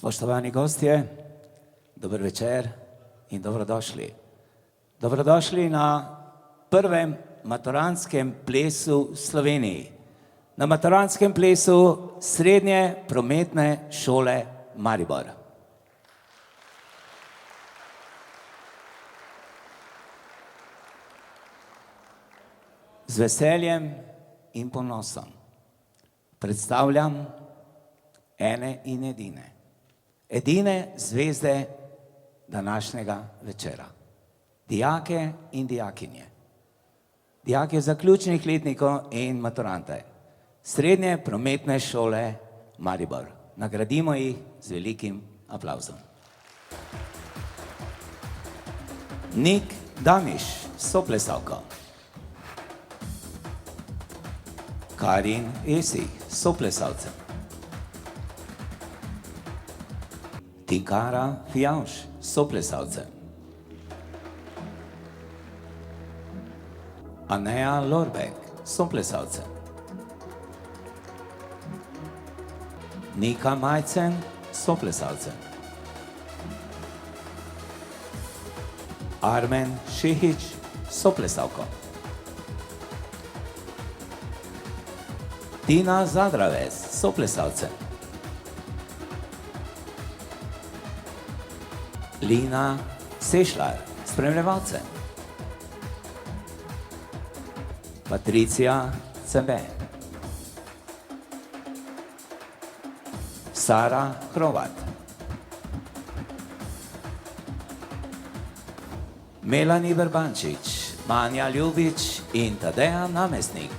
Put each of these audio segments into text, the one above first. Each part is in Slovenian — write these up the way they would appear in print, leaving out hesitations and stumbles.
Spoštovani gostje, dober večer in dobrodošli. Dobrodošli na prvem maturantskem plesu v Sloveniji. Na maturantskem plesu Srednje prometne šole Maribor. Z veseljem in ponosom predstavljam ene in edine zvezde današnjega večera. Dijake in dijakinje. Dijake zaključnih letnikov in maturante Srednje prometne šole Maribor. Nagradimo jih z velikim aplavzom. Nik Damiš, soplesalka. Karin Esih, soplesalca. Tinkara Fijavš, soplesalce. Aneja Lorbek, soplesalce. Nika Majcen, soplesalce. Armen Šihić, soplesalko. Tina Zadravec, soplesalce. Lina Sešlar, spremljevalce. Patricija Cebe. Sara Hrovat. Melani Vrbančič, Manja Ljubič in Tadeja Namestnik.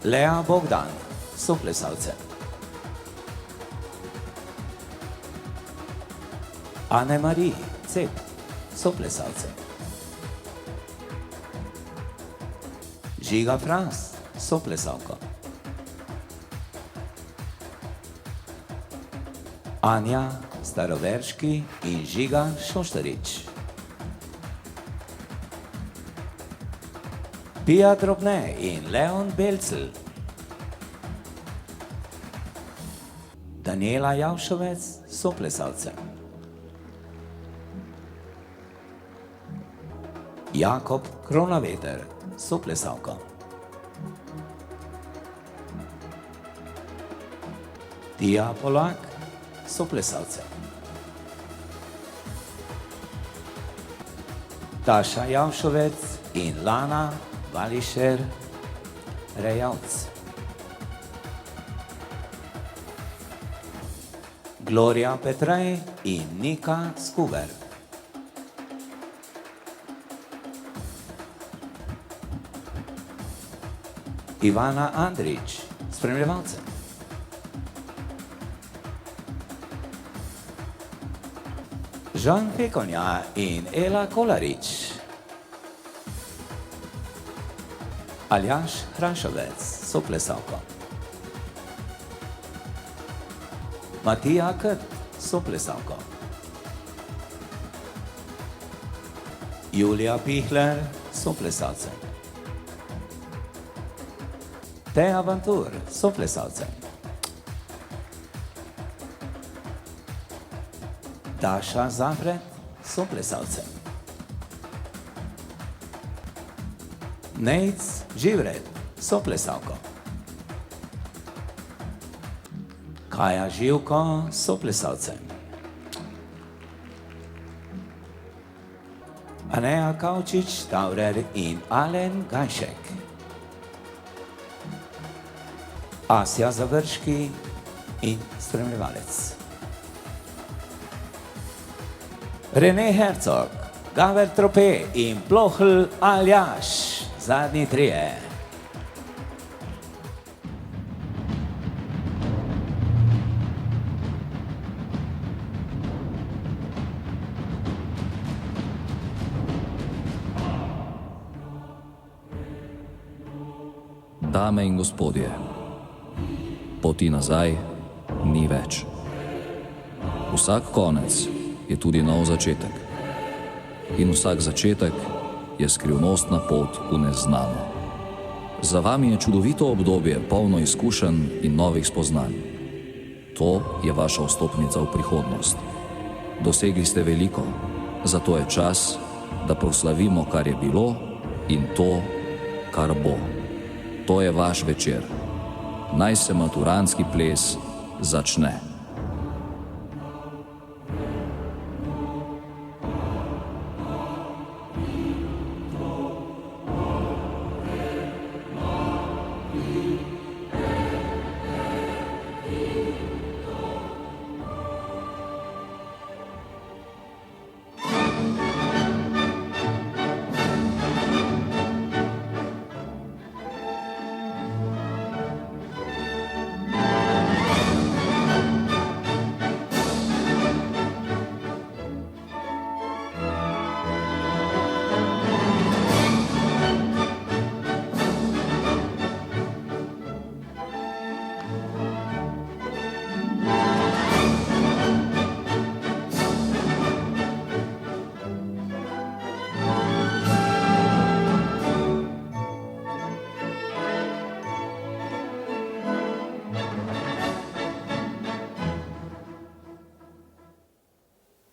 Lea Bogdan, soplesalce. Anne-Marie Cep, soplesalce. Žiga Fras, soplesalko. Anja Staroverški in Žiga Šoštarič. Pija Drobne in Leon Belcel. Daniela Javšovec, soplesalce. Jakob Kronaveter, soplesalko. Tija Polak, soplesalce. Taša Javšovec in Lana Vališer Rejavc. Gloria Petrej in Nika Skuber. Ivana Andrić, spremljevalce. Žan Fekonja in Ela Kolarič. Aljaš Hrašovec, soplesalko. Matija Krt, soplesalko. Julija Pihler, soplesalce. Teja Vantur, soplesalce. Daša Zapret, soplesalce. Nejc Živred, soplesalko. Kaja Živko, soplesalce. Aneja Kavčič, Taurer in Alen Gajšek. Asja Završki in spremljevalec. Rene Hercog, Gaver Trope in Plohl Aljaš, zadnji trije. Dame in gospodje, poti nazaj ni več. Vsak konec je tudi nov začetek. In vsak začetek je skrivnostna pot v neznano. Za vami je čudovito obdobje, polno izkušenj in novih spoznanj. To je vaša vstopnica v prihodnost. Dosegli ste veliko, zato je čas, da proslavimo, kar je bilo in to, kar bo. To je vaš večer. Naj se maturantski ples začne.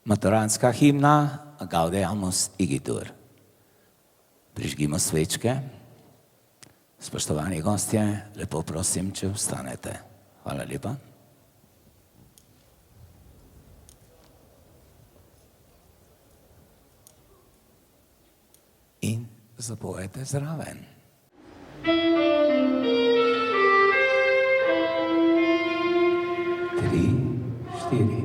Maturantska himna Gaudeamus Igitur. Prižgimo svečke. Spoštovani gostje, lepo prosim, če vstanete. Hvala lepa. In zapojete zraven. Tri, štiri.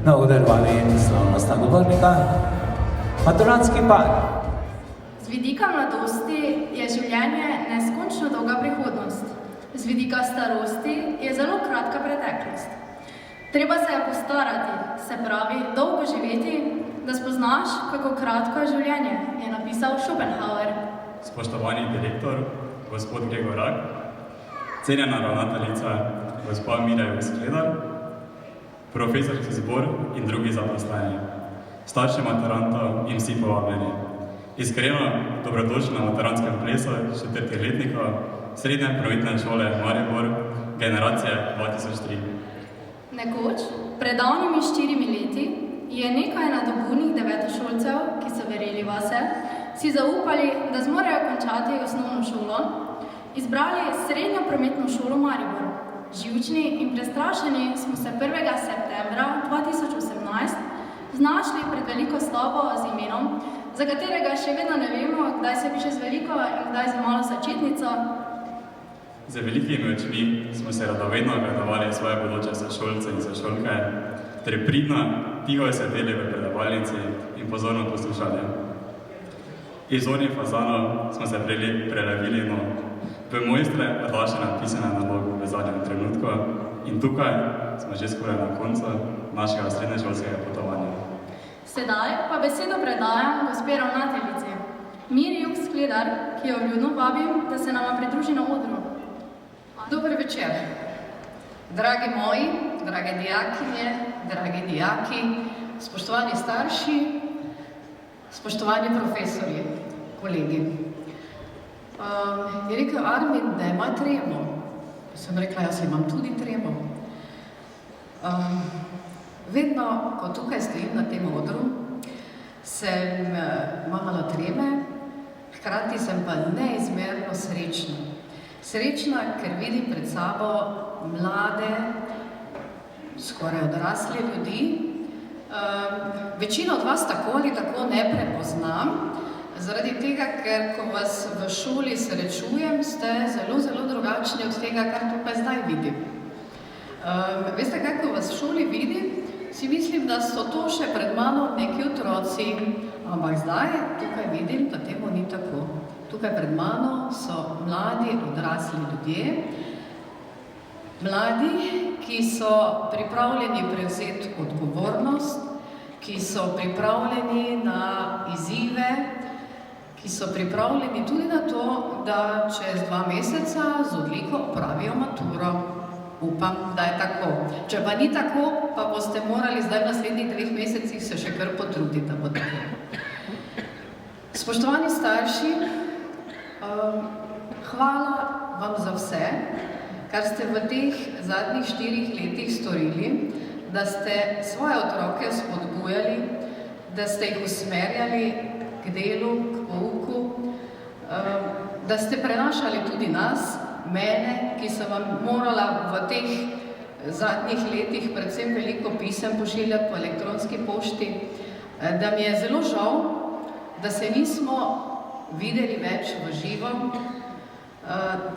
Na oder vabim slavnostna govornika, maturantski par. Z vidika mladosti je življenje neskončno dolga prihodnost. Z vidika starosti je zelo kratka preteklost. Treba se je postarati, se pravi dolgo živeti, da spoznaš, kako kratko je življenje, je napisal Schopenhauer. Spoštovani direktor, gospod Gregor Rak, cenjena ravnateljica, gospod Mirjam Skledar, profesorski zbor in drugi zaposleni, starši maturantov in vsi povabljeni. Iskreno dobrodošli na maturantskem plesu 4. letnikov Srednje prometne šole Maribor, generacije 2003. Nekoč, pred davnimi 4 leti, je nekaj nadobudnih devetošolcev, ki so verjeli vase, si zaupali, da zmorejo končati osnovno šolo, izbrali Srednjo prometno šolo Maribor. Živčni in prestrašeni smo se 1. septembra 2018 znašli pred veliko stavbo z imenom, za katerega še vedno ne vemo, kdaj se piše z veliko in kdaj z malo začetnico. Z velikimi očmi smo se radovedno ogledovali svoje bodoče sošolce in sošolke, ter pridno, tiho sedeli v predavalnici in pozorno poslušali. Iz zornih fazanov smo se prelevili v mojstre odlaša napisane naloge v zadnjem trenutku in tukaj smo že skoraj na koncu našega srednješolskega potovanja. Sedaj pa besedo predajam gospe ravnateljici, Mirjam Skledar, ki jo vljudno vabim, da se nama pridruži na odru. Dober večer. Dragi moji, drage dijakinje, dragi dijaki, spoštovani starši, Spoštovani profesorji, kolegi. Je rekel Armin, da ima tremo. Sem rekla, jaz imam tudi tremo. Vedno, ko tukaj stojim na tem odru, imam malo treme, hkrati sem pa neizmerno srečna. Srečna, ker vidim pred sabo mlade, skoraj odrasle ljudi. Večino od vas tako ali tako ne prepoznam, zaradi tega, ker ko vas v šoli srečujem, ste zelo, zelo drugačni od tega, kar tukaj zdaj vidim. Veste, kako vas v šoli vidim, si mislim, da so to še pred mano neki otroci, ampak zdaj tukaj vidim, da temu ni tako. Tukaj pred mano so mladi, odrasli ljudje, mladi, ki so pripravljeni prevzeti odgovornost, ki so pripravljeni na izzive, ki so pripravljeni tudi na to, da čez 2 meseca z odliko opravijo maturo. Upam, da je tako. Če pa ni tako, pa boste morali zdaj v naslednjih 2 mesecih se še kar potruditi, da bo tako. Spoštovani starši, hvala vam za vse, kar ste v teh zadnjih 4 letih storili, da ste svoje otroke spodbujali, da ste jih usmerjali k delu, k pouku, da ste prenašali tudi nas, mene, ki sem vam morala v teh zadnjih letih predvsem veliko pisem pošiljati po elektronski pošti, da mi je zelo žal, da se nismo videli več v živo,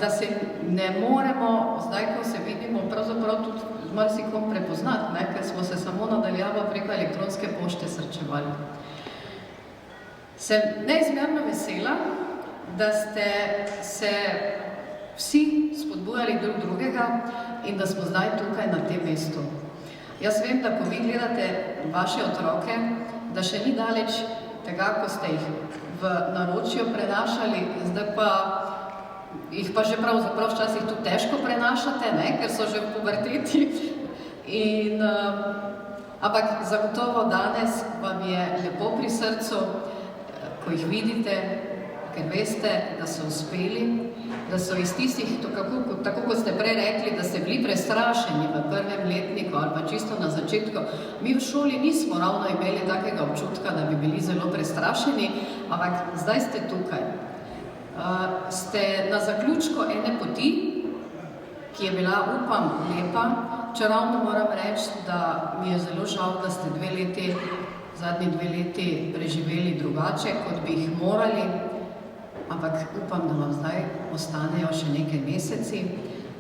da se ne moremo, zdaj ko se vidimo, pravzaprav tudi z marsikom prepoznati, ker smo se samo nadaljavo preko elektronske pošte srečevali. Sem neizmerno vesela, da ste se vsi spodbujali drug drugega in da smo zdaj tukaj na tem mestu. Jaz vem, da ko vi gledate vaše otroke, da še ni daleč tega, ko ste jih v naročju prenašali, zdaj pa jih pa že pravzaprav včasih tudi težko prenašate, ker so že v puberteti. Ampak zagotovo danes vam je lepo pri srcu, ko jih vidite, ker veste, da so uspeli, da so iz tistih, tako kot ste prej rekli, da ste bili prestrašeni v 1. letniku ali pa čisto na začetku. Mi v šoli nismo ravno imeli takega občutka, da bi bili zelo prestrašeni, ampak zdaj ste tukaj. Ste na zaključku ene poti, ki je bila, upam, lepa, čeravno moram reči, da mi je zelo žal, da ste zadnji 2 leti preživeli drugače, kot bi jih morali, ampak upam, da vam zdaj ostanejo še nekaj meseci,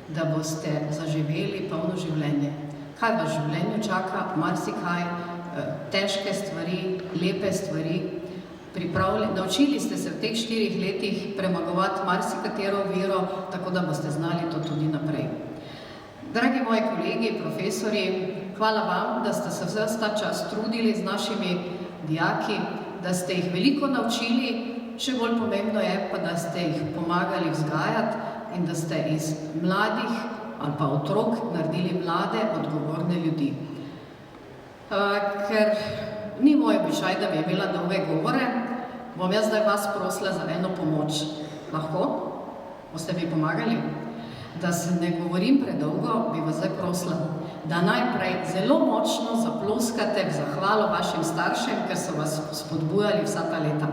da boste zaživeli polno življenje. Kaj vas v življenju čaka? Marsikaj, težke stvari, lepe stvari. Naučili ste se v teh 4 letih premagovati marsikatero oviro, tako da boste znali to tudi naprej. Dragi moji kolegi, profesorji, hvala vam, da ste se vse ta čas trudili z našimi dijaki, da ste jih veliko naučili, še bolj pomembno je pa, da ste jih pomagali vzgajati in da ste iz mladih ali pa otrok naredili mlade, odgovorne ljudi. Ker ni moj običaj, da bi imela dolge govore, bom jaz zdaj vas prosila za eno pomoč. Lahko? Boste mi pomagali? Da se ne govorim predolgo, bi vas zdaj prosila, da najprej zelo močno zaploskate v zahvalo vašim staršem, ker so vas spodbujali vsa ta leta.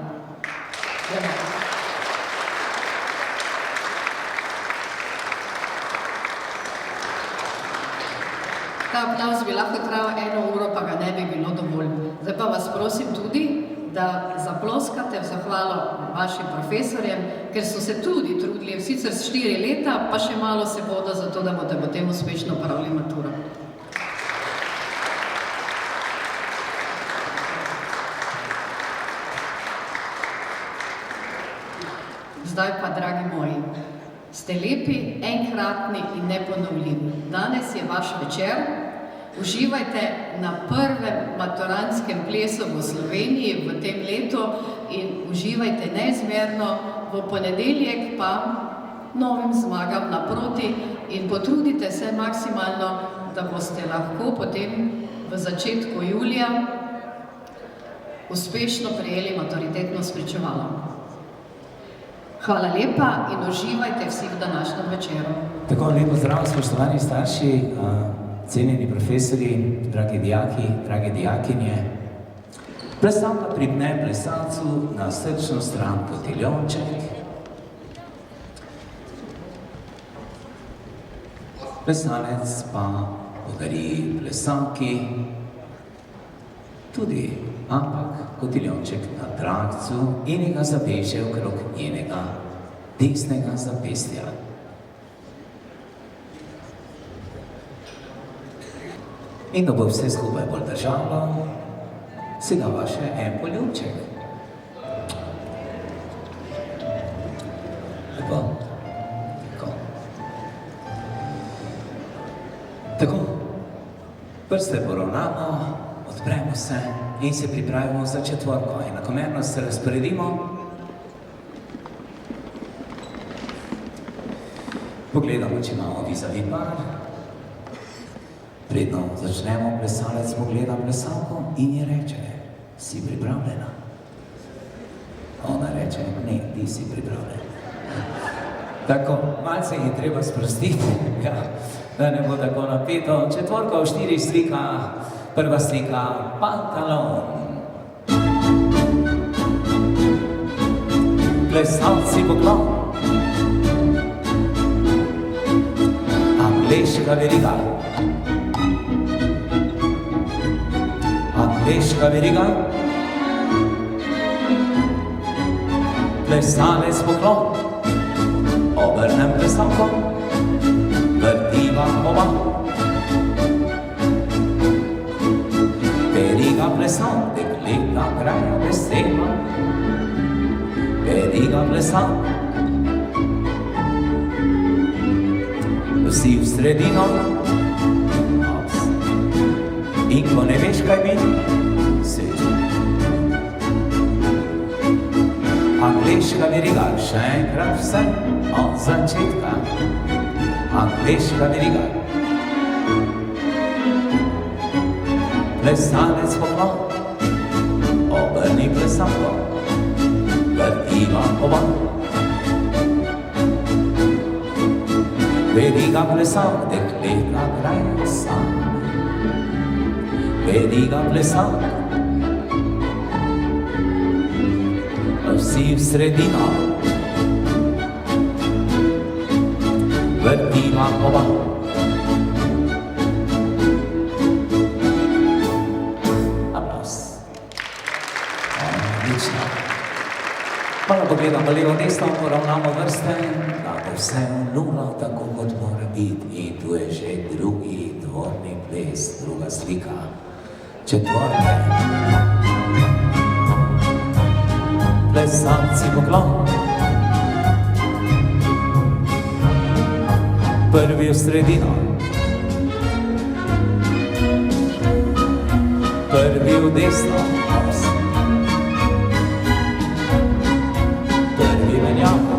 Ta aplavz bi lahko trajal 1 uro, pa ga ne bi bilo dovolj. Zdaj pa vas prosim tudi, da zaploskate v zahvalo vašim profesorjem, ker so se tudi trudili, sicer 4 leta, pa še malo se bodo za to, da boste potem uspešno opravili maturo. Zdaj pa, dragi moji, ste lepi, enkratni in neponovljivi. Danes je vaš večer. Uživajte na prvem maturantskem plesu v Sloveniji v tem letu in uživajte neizmerno, v ponedeljek pa novim zmagam naproti in potrudite se maksimalno, da boste lahko potem v začetku julija uspešno prejeli maturitetno spričevalo. Hvala lepa in uživajte vsi v današnjem večeru. Tako, lepo zdrav, spoštovani starši, cenjeni profesori, dragi dijaki, drage dijakinje. Plesalka pripne plesalcu na srčno stran kotiljonček. Plesalec pa podari plesalki tudi kotiljonček na trakcu in ga zaveže okrog njenega desnega zapestja. In da bo vse skupaj bolj držalo, si dava še en poljubček. Lepo. Tako. Prste poravnamo, odpremo se in se pripravimo za četvorko. Enakomerno se razporedimo. Pogledamo, če imamo vizavi par. Predno začnemo, plesalec pogleda plesalko in ji reče, si pripravljena? Ona reče, ne, ti si pripravljena. Tako, malce je treba sprostiti, da ne bo tako napeto. Četvorka v 4 slikah, prva slika, pantalon. Plesalci poklon. Angleška veriga. Angleška veriga. Plesalec poklon. Obrnem plesalko. Vrtiva oba. Veriga plesan, dekleta kraja vesela. Veriga plesan. Vsi v sredino. In ko ne veš, kaj bi, seči. Angleška veriga, še enkrat vse od začetka. Angleška veriga. Plesalec poklon. Obrni plesalko. Vrtiva oba. Veriga plesan, dekleta kraja sam. Veriga plesan. Vsi v sredino. Vrtiva oba. Aplavz. Odlično. Malo pogledamo levo desno, poravnamo vrste, da bo vse nula, tako kot mora biti. In tu je že drugi dvorni ples, druga slika. Četvorke. Plesalci poklon. Prvi v sredino. Prvi v desno. Prvi menjavo.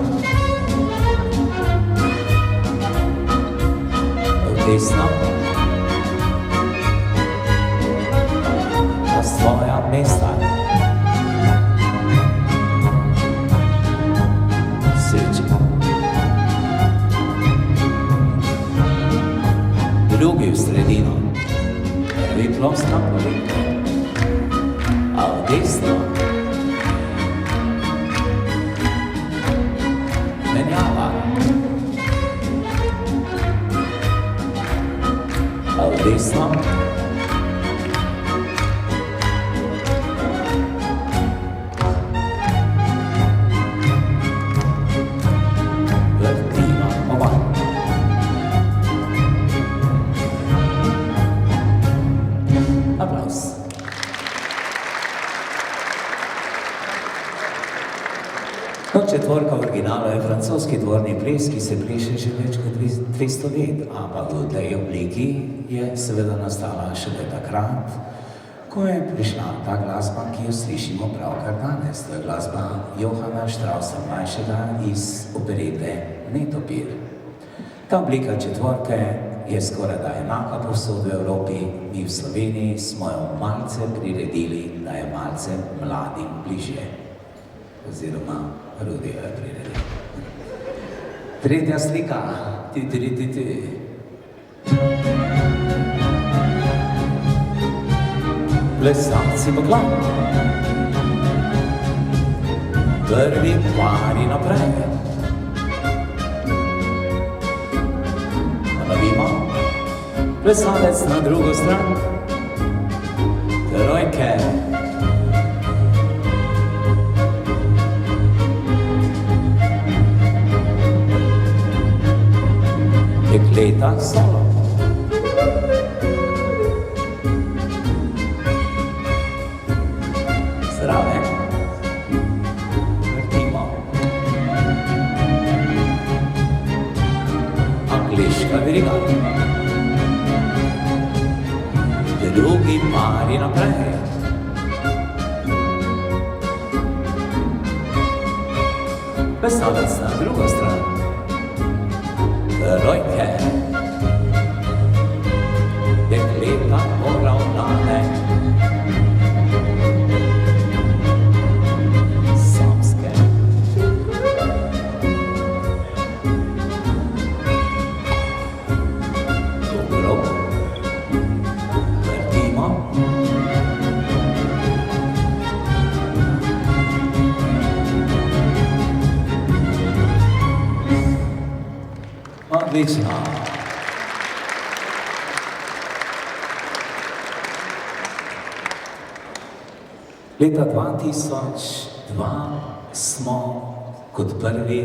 V desno. Na svoja mesta. Drugi v sredino, prvi plos na poletko, a v desno menjava, a v desno vrtiva oba. Aplavz. No, četvorka v originalu je francoski dvorni ples, ki se pleše že več kot 200 let, ampak v tej obliki je seveda nastala šele takrat, ko je prišla ta glasba, ki jo slišimo pravkar danes. To je glasba Johana Straussa mlajšega iz operete Netopir. Ta oblika četvorke je skoraj da enaka povsod v Evropi, mi v Sloveniji smo jo malce priredili, da je malce mladim bližje. Oziroma, Rudijo je priredil. Tretja slika. Plesalci poklon. Prvi pari naprej. Ponovimo. Plesalec na drugo stran. Trojke. Dekleta solo. Zdrave. Vrtimo. Angliška veriga. Drugi pari naprej. Plesalec na drugo stran. Trojke. Dekleta poravnane. Samske. Dobro. Vrtimo. Odlično. Leta 2002 smo kot prvi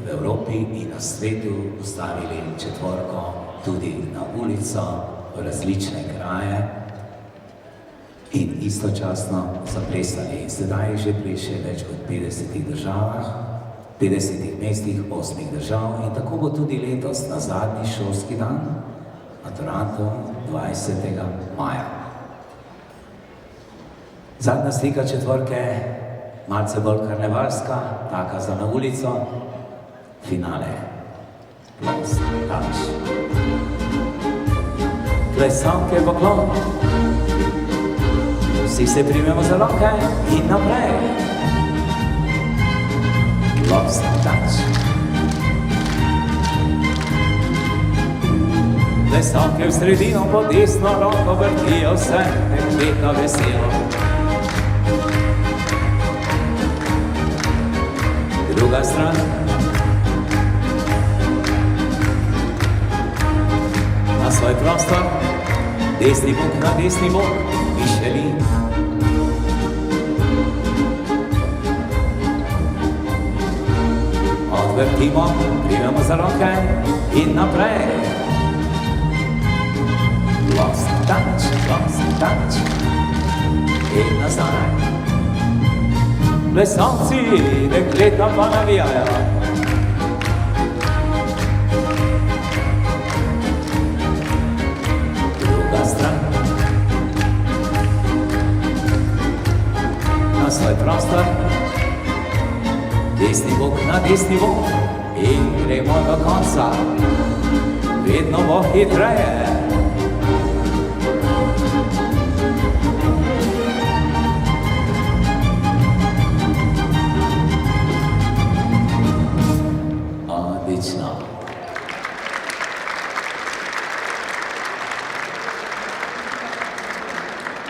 v Evropi in na svetu postavili četvorko tudi na ulico v različne kraje in istočasno zaplesali. In sedaj že pleše več kot 50 državah, 50 mestih, 8 držav in tako bo tudi letos na zadnji šolski dan, maturantov 20. maja. Zadnja slika četvorke, malce bolj karnevalska, taka za na ulico, finale. Plos, tač. Plesalke poklon. Vsi se primemo za roke in naprej. Plos, tač. Plesalke v sredino po desno roko vrtijo se, dekleta veselo. Druga stran. Na svoj prostor, desni bok na desni bok, Michelin. Odvrtimo, primemo za roke in naprej. Lost touch in nazaj. Plesalci, dekleta pa navijajo. Druga stran. Na svoj prostor. Desni bok na desni bok. In gremo do konca. Vedno bo hitreje.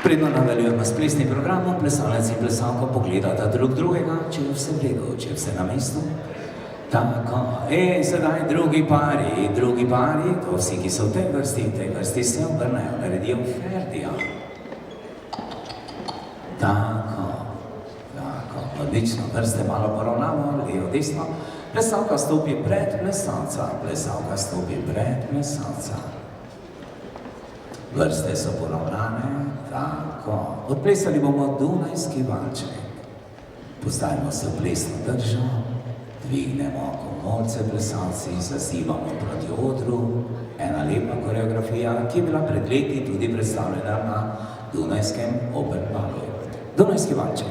Predno nadaljujemo s plesnim programom, plesalec in plesalko pogledata drug drugega, če je vse v redu, če je vse na mestu. Tako, sedaj drugi pari, to vsi, ki so v tej vrsti se obrnejo, naredijo Ferdija. Tako, odlično, vrste malo poravnamo, levo, desno. Plesalka stopi pred plesalca, Vrste so poravnane, tako. Odplesali bomo Dunajski valček. Postavimo se v plesno držo, dvignemo komolce plesalci, zazivamo proti odru. Ena lepa koreografija, ki je bila pred leti tudi predstavljena na Dunajskem Opernbalu. Dunajski valček.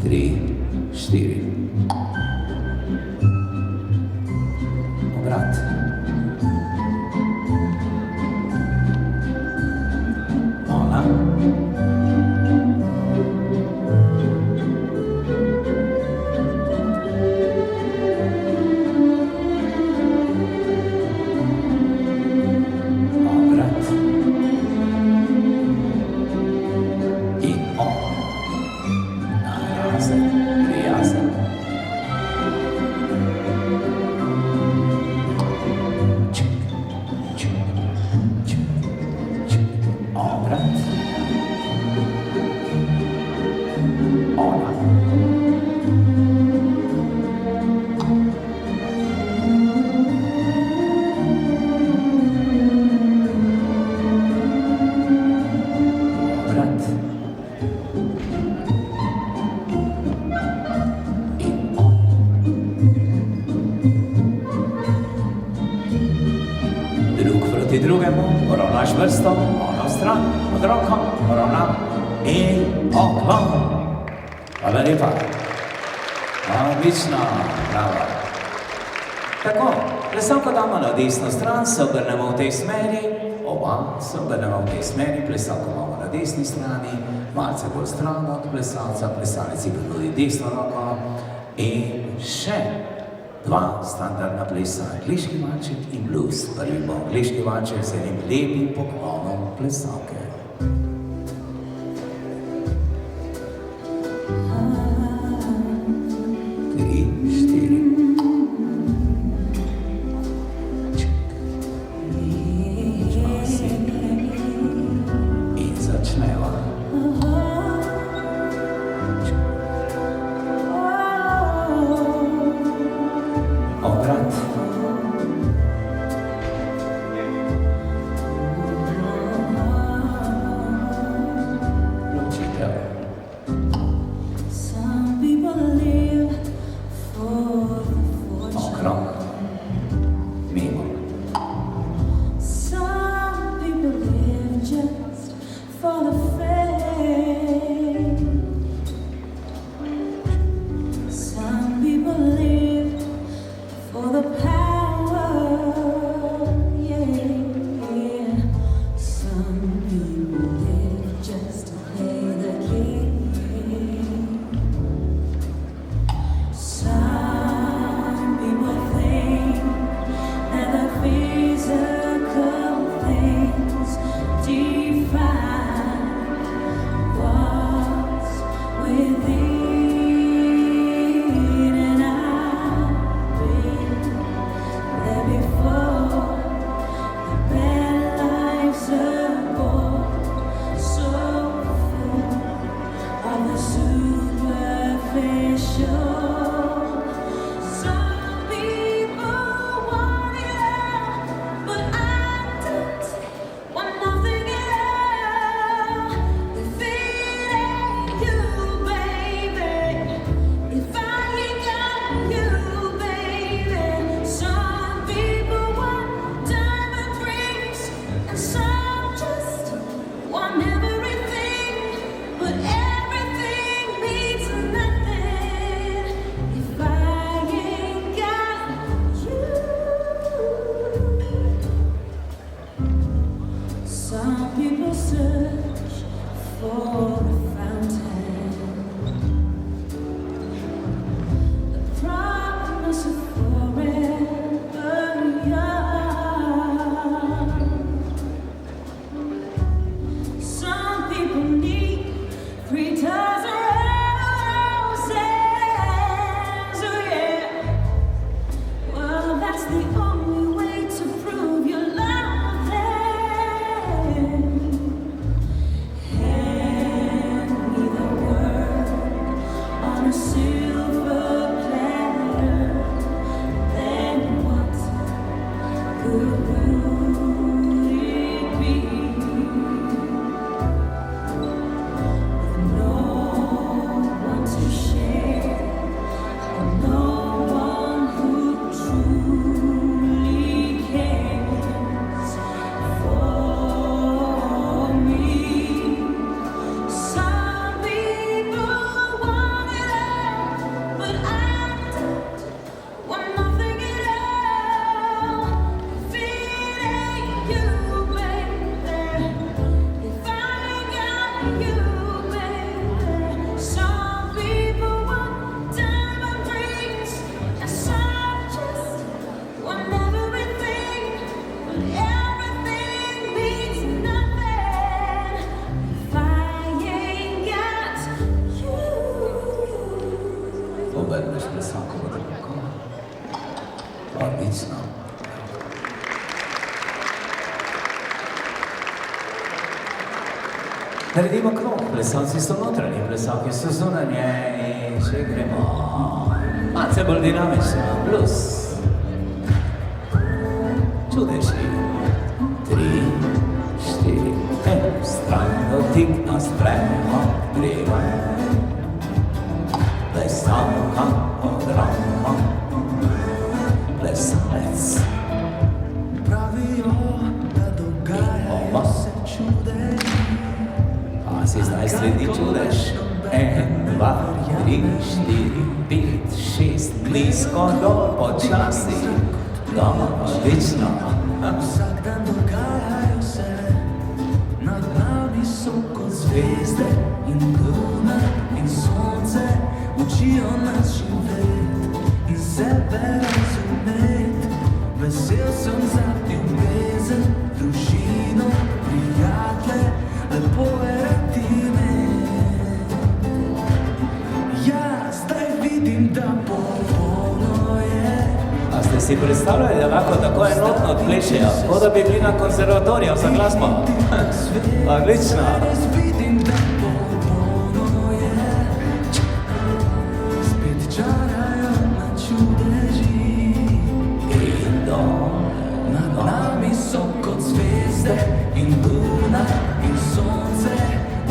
3, 4. Obrat. obrat. In on. Drug proti drugemu, ravnaš vrsto, ono stran, od roko, ravnam in oklon. Hvala lepa. Odlično, bravo. Tako, plesalko damo na desno stran, se obrnemo v tej smeri, oba se obrnemo v tej smeri, plesalko imamo na desni strani, malce bolj stran od plesalca, plesalec si ponudi desno roko in še dva standardna plesa, angliški valček in blues. Prvi bo angliški valček z enim lepim poklonom plesalke. Naredimo krog, plesalci so notranji, plesalke so zunanje in še gremo. Malce bolj dinamično, blues. Čudeži. 3, 4, stran do tik nas sprejema greva. Plesalka od rama, plesalec. Pravijo, da dogaja se čudež. A si zdaj sredi čudež? 1, 2, 3, 4, 5, 6, nizko dol, počasi. Odlično. Vsak dan dogajajo se, nad nami so kot zvezde in luna in sonce, učijo nas živeti in sebe razumeti. Vesel sem za ljubezen, družino, prijatelje, lepo verjeti me. Ja, zdaj vidim, da popolno je. A ste si predstavljali, da lahko tako enotno odplešejo, kot da bi bili na konzervatoriju za glasbo? Odlično. Res vidim, da popolno je. Spet čarajo na čudeži. In dol, Nad nami so kot zvezde in luna in sonce,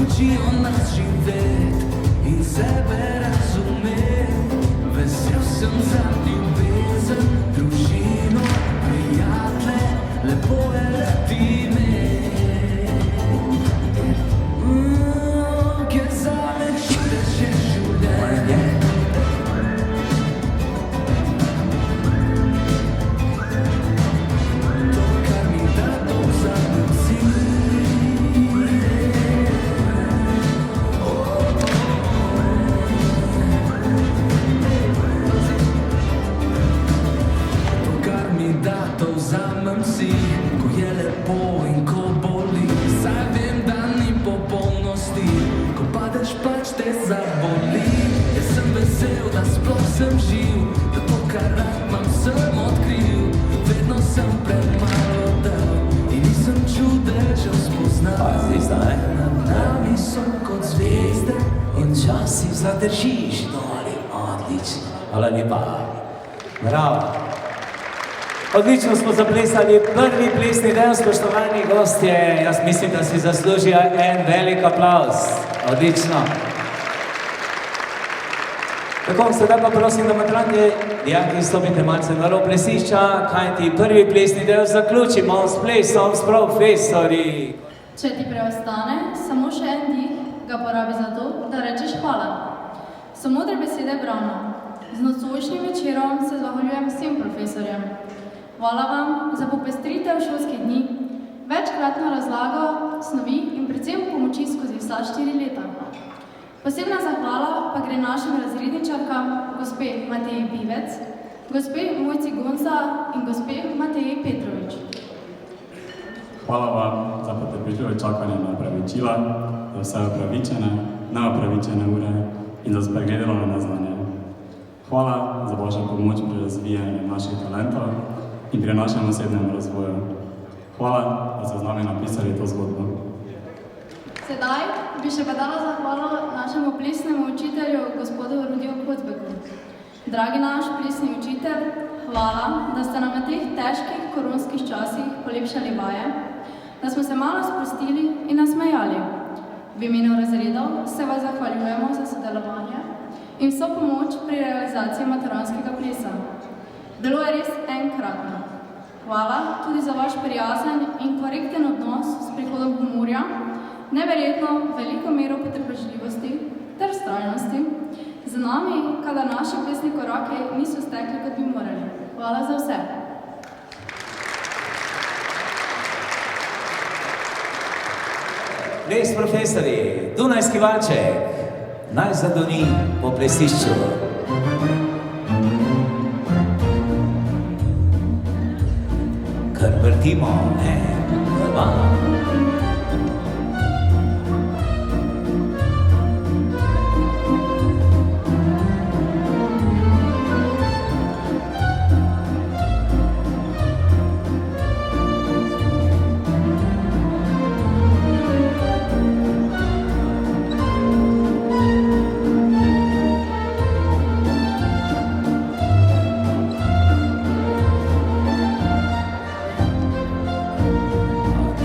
učijo nas živeti in sebe razumeti. Vesel sem za ljubezen, družino, prijatelje, lepo verjeti me. Ker zame čudež je življenje. To, kar mi da, to vzamem si. To, kar mi da, to vzamem si. Ko je lepo in ko boli, saj vem, da ni popolnosti. Ko padeš, pač te zaboli. Jaz sem vesel, da sploh sem živ, da to, kar rad imam, sem odkril. Vedno sem premalo dal in nisem čudežev spoznal. pazi zdaj. Nad nami so kot zvezde In časih zadržiš doli, odlično. Hvala lepa. Bravo. Odlično smo zaplesali prvi plesni del, spoštovani gostje. Jaz mislim, da si zaslužijo en velik aplavz. Odlično. Tako, sedaj pa prosim, da matranti, dijaki, stopite malce na rob plesišča, kajti prvi plesni del zaključimo s plesom s profesorji. Če ti preostane samo še en dih, ga porabi za to, da rečeš hvala. So modre besede Browna. Z nocojšnjim večerom se zahvaljujem vsem profesorjem. Hvala vam za popestritev šolskih dni, večkratno razlago snovi in predvsem pomoči skozi vsa 4 leta. Posebna zahvala pa gre našim razredničarkam, gospe Mateji Pivec, gospe Mojci Gonza in gospe Mateji Petrovič. Hvala vam za potrpežljivo čakanje na opravičila, za vse opravičene, neopravičene ure in za spregledano neznanje. Hvala za vašo pomoč pri razvijanju naših talentov in pri našem osebnem razvoju. Hvala, da ste z nami napisali to zgodbo. Sedaj bi še pa dala zahvalo našemu plesnemu učitelju, gospodu Rudiju Kocbeku. Dragi naš plesni učitelj, hvala, da ste nam na teh težkih koronskih časih polepšali vaje, da smo se malo sprostili in nasmejali. V imenu razredov se vas zahvaljujemo za sodelovanje in vso pomoč pri realizaciji maturanskega plesa. Bilo je res enkratno. Hvala tudi za vaš prijazen in korekten odnos s prihodom humorja, neverjetno veliko mero potrpežljivosti ter vztrajnosti z nami, kadar naši plesni koraki niso stekli, kot bi morali. Hvala za vse. Ples profesorji, Dunajski valček, naj zadoni po plesišču. Kar vrtimo, 1, 2.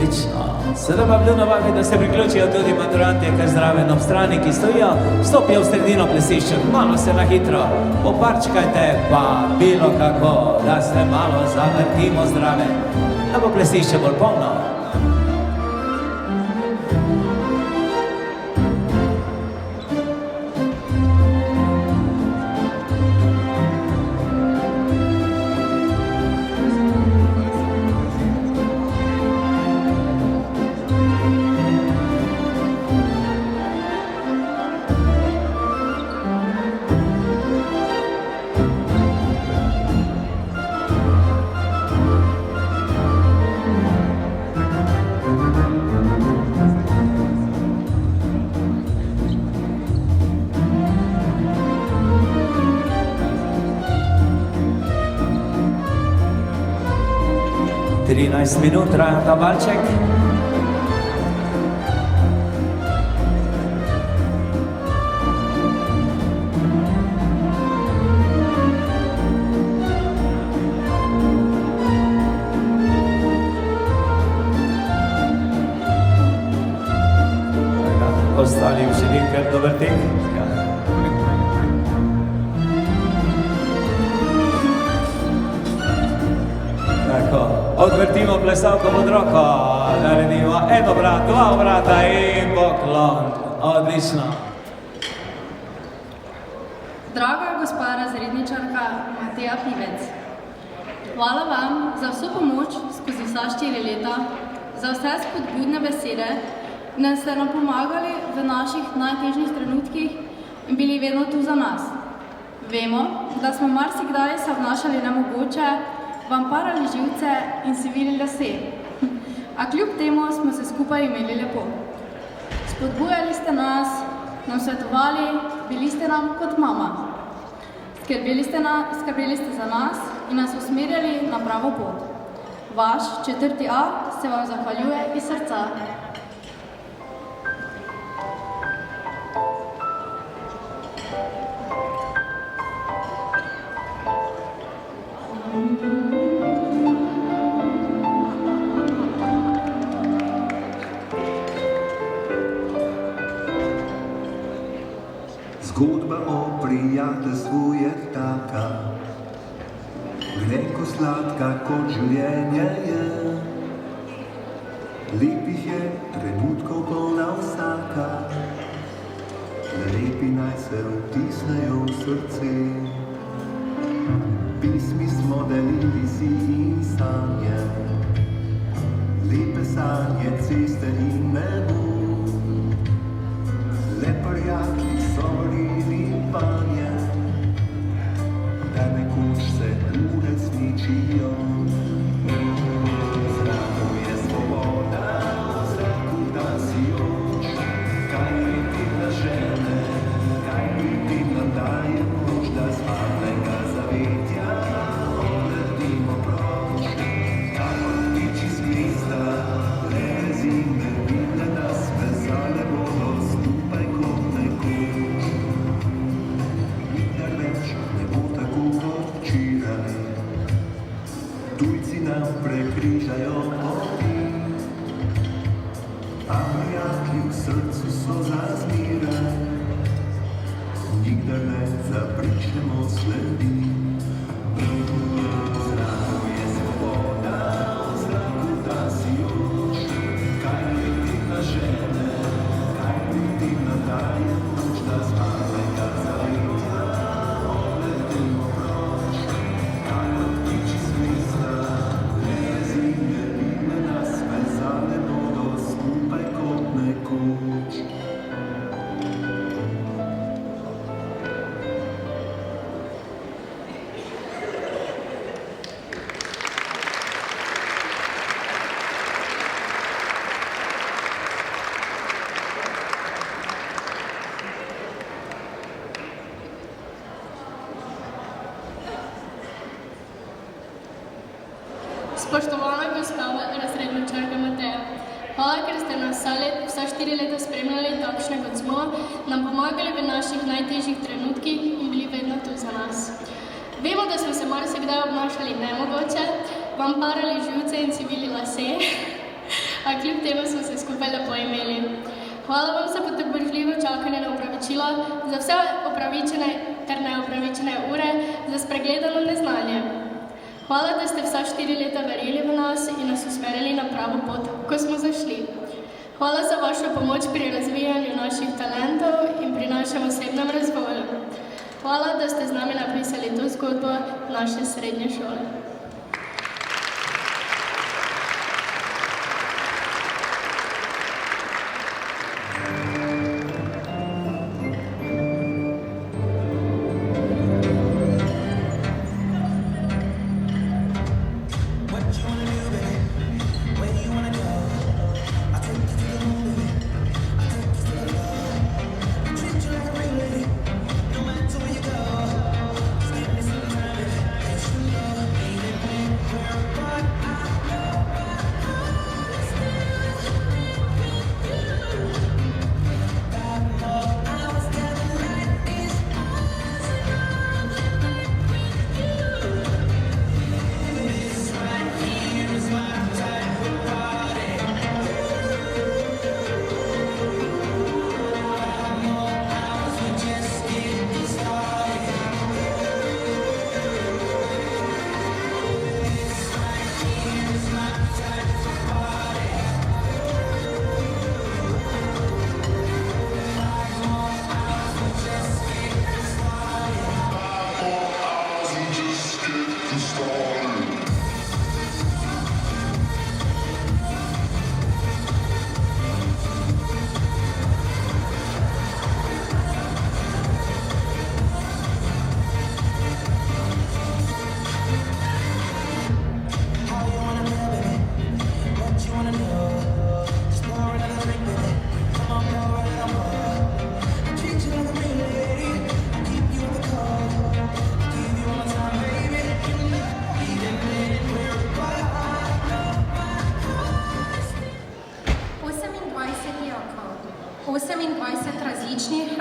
Odlično. da se priključijo tudi maturanti, kar zraven ob strani, ki stopijo v sredino plesišča, malo se na hitro poparčkajte, pa bilo kako, da se malo zavrtimo zraven, da bo plesišče bolj polno. Minut traja ta valček. Ostali želim kar dober tek. Odvrtimo plesalko pod roko, naredimo en obrat, dva obrata in poklon. Odlično. Draga gospa razredničarka Mateja Pivec, hvala vam za vso pomoč skozi vsa 4 leta, za vse spodbudne besede, da ste nam pomagali v naših najtežjih trenutkih in bili vedno tu za nas. Vemo, da smo marsikdaj se obnašali nemogoče, vam parali živce in sivili lase. A kljub temu smo se skupaj imeli lepo. Spodbujali ste nas, nam svetovali, bili ste nam kot mama. Skrbeli ste za nas in nas usmerjali na pravo pot. Vaš 4A se vam zahvaljuje iz srca. Zgodba o prijateljstvu je taka, grenko sladka kot življenje je. Lepih je trenutkov polna vsaka, lepi naj se vtisnejo v srce. Pismi smo delili si in sanje, lepe sanje, ceste in nebo. Le prijatelji so vrili vanje, da nekoč se uresničijo. V zraku je svoboda, v zraku da si oč, kaj biti na žene, kaj biti nam daje moč, da z hladnega zavetja odletimo proč. Kako ptiči z gnezda, rezine vidne nas vezale bodo skupaj kot nekoč. Nikdar več ne bo tako kot včeraj, tujci nam prekrižajo poti, a prijatelji v srcu so za zmeraj, nikdar ne zapričnemo sledi. V zraku je svoboda, v zraku da si oč, kaj biti na žene, kaj biti na daje moč, da z hladnega zavetja odletimo proč. Kako ptiči z gnezda, rezine vidne nas vezale bodo skupaj kot nekoč. Spoštovana gospa razredničarka Mateja, hvala, ker ste nas vsa 4 leta spremljali takšne, kot smo, nam pomagali v naših najtežjih trenutkih in bili vedno tu za nas. Vemo, da smo se marsikdaj obnašali nemogoče, vam parali živce in sivili lase, a kljub temu smo se skupaj lepo imeli. Hvala vam za potrpežljivo čakanje na opravičilo, za vse opravičene ter neopravičene ure, za spregledano neznanje. Hvala, da ste vsa 4 leta verjeli v nas in nas usmerili na pravo pot, ko smo zašli. Hvala za vašo pomoč pri razvijanju naših talentov in pri našem osebnem razvoju. Hvala, da ste z nami napisali to zgodbo naše srednje šole.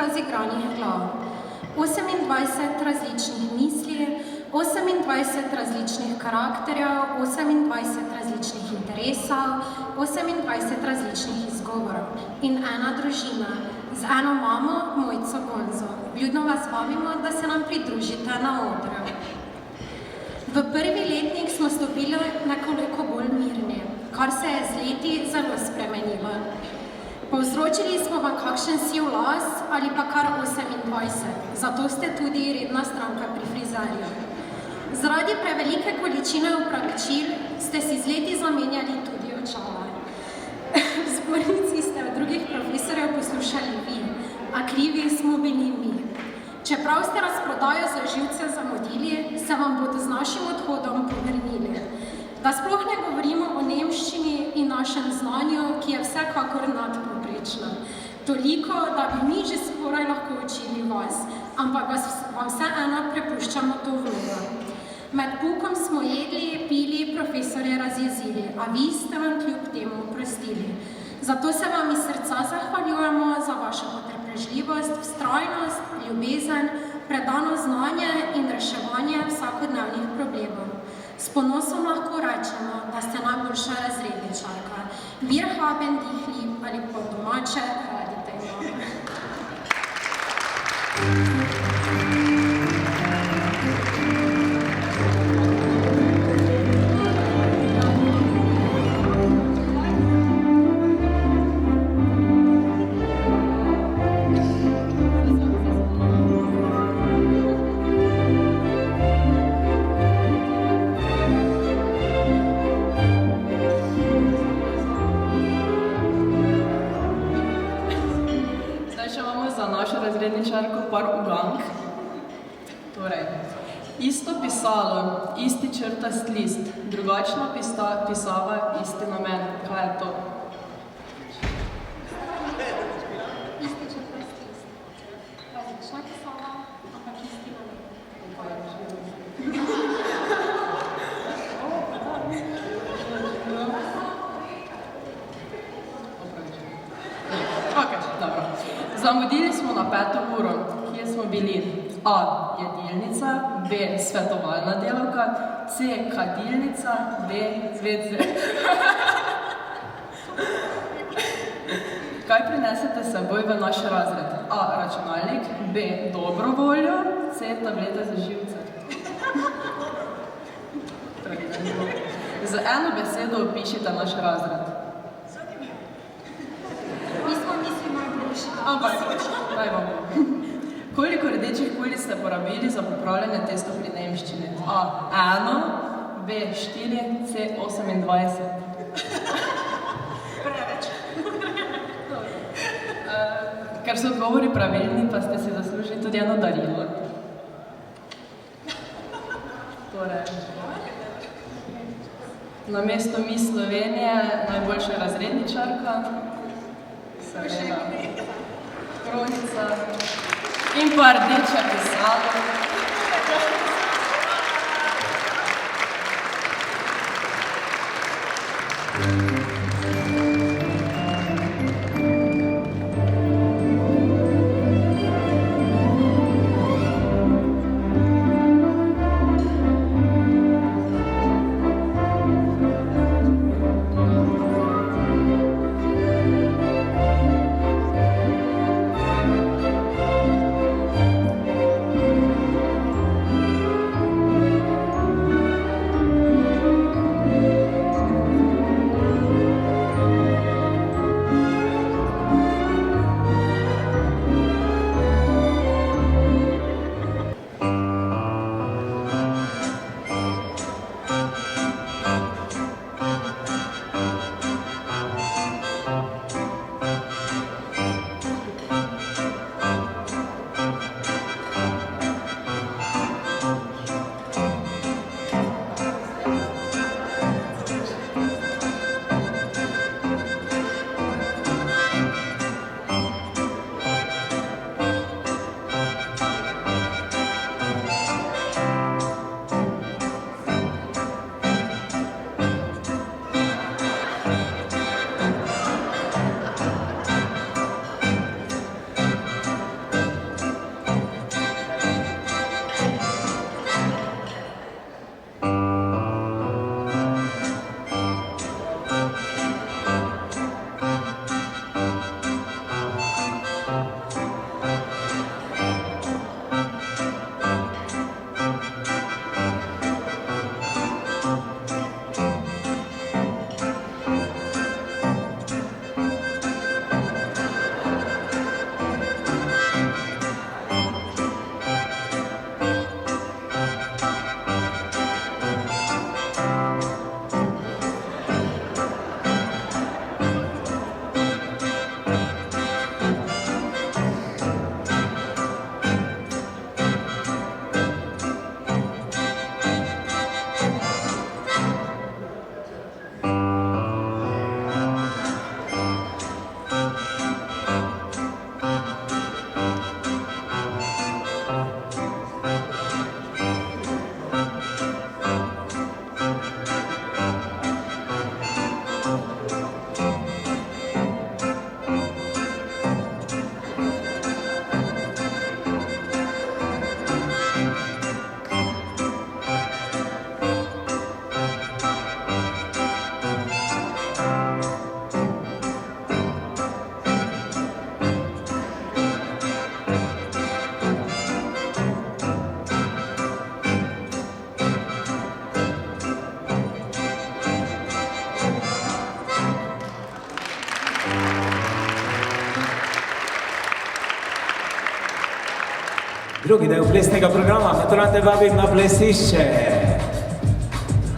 razigranih glav, 28 različnih misli, 28 različnih karakterjev, 28 različnih interesov, 28 različnih izgovorov in ena družina z eno mamo, Mojco Gonzo. Vljudno vas vabimo, da se nam pridružite na odru. V prvi letnik smo stopili nekoliko bolj mirni, kar se je z leti zelo spremenilo. Povzročili smo vam kakšen siv las ali pa kar 28, zato ste tudi redna stranka pri frizerju. Zaradi prevelike količine opravičil ste si z leti zamenjali tudi očala. V zbornici ste od drugih profesorjev poslušali vi, a krivi smo bili mi. Čeprav ste razprodajo za živce zamudili, se vam bodo z našim odhodom povrnili. Da sploh ne govorimo o nemščini in našem znanju, ki je vsekakor nadpovprečno. Toliko, da bi mi že skoraj lahko učili vas, ampak vam vseeno prepuščamo to vlogo. Med poukom smo jedli, pili, profesorje razjezili, a vi ste vam kljub temu oprostili. Zato se vam iz srca zahvaljujemo za vašo potrpežljivost, vztrajnost, ljubezen, predano znanje in reševanje vsakodnevnih problemov. S ponosom lahko rečemo, da ste najboljša razredničarka. Wir haben dich lieb ali po domače radite imamo. Par ugank. Torej, isto pisalo, isti črtast list, drugačna pisava, isti namen. Kaj je to? Isti črtast list, različna pisava, ampak isti namen. Ok, dobro. Zamudili smo na 5. uro, kje smo bili A. jedilnica, B. svetovalna delavka, C. kadilnica, D. zvedze. prinesete s seboj v naš razred? A. Računalnik, B. Dobro voljo, C. Tablete za živce. Z eno besedo opišite naš razred. Mi smo mislili najboljši. Ampak, daj vam. Koliko rdečih kulic ste porabili za popravljanje testov pri nemščini? A. 1, B. 4, C. 28. Preveč. Ker so odgovori pravilni, pa ste si zaslužili tudi eno darilo. Torej, na mesto Miss Slovenije najboljša razredničarka, seveda kronica in pa rdeče pisalo. Drugi del plesnega programa, maturante vabim na plesišče.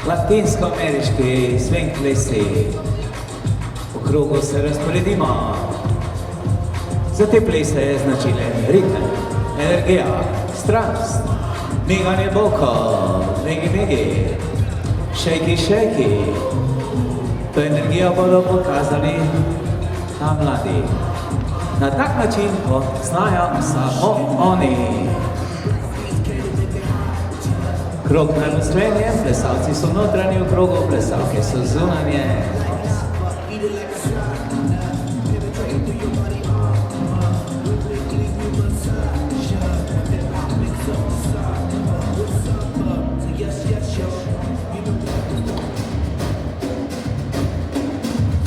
Latinsko-ameriški swing plesi. V krogu se razporedimo. Za te plese je značilen ritem, energija, strast, miganje bokov, megi, shakey, shakey. To energijo bodo pokazali ta mladi. Na tak način znajo samo oni. Krog na nastrenje, plesalci so notranji v krogu, plesalke so zunanje.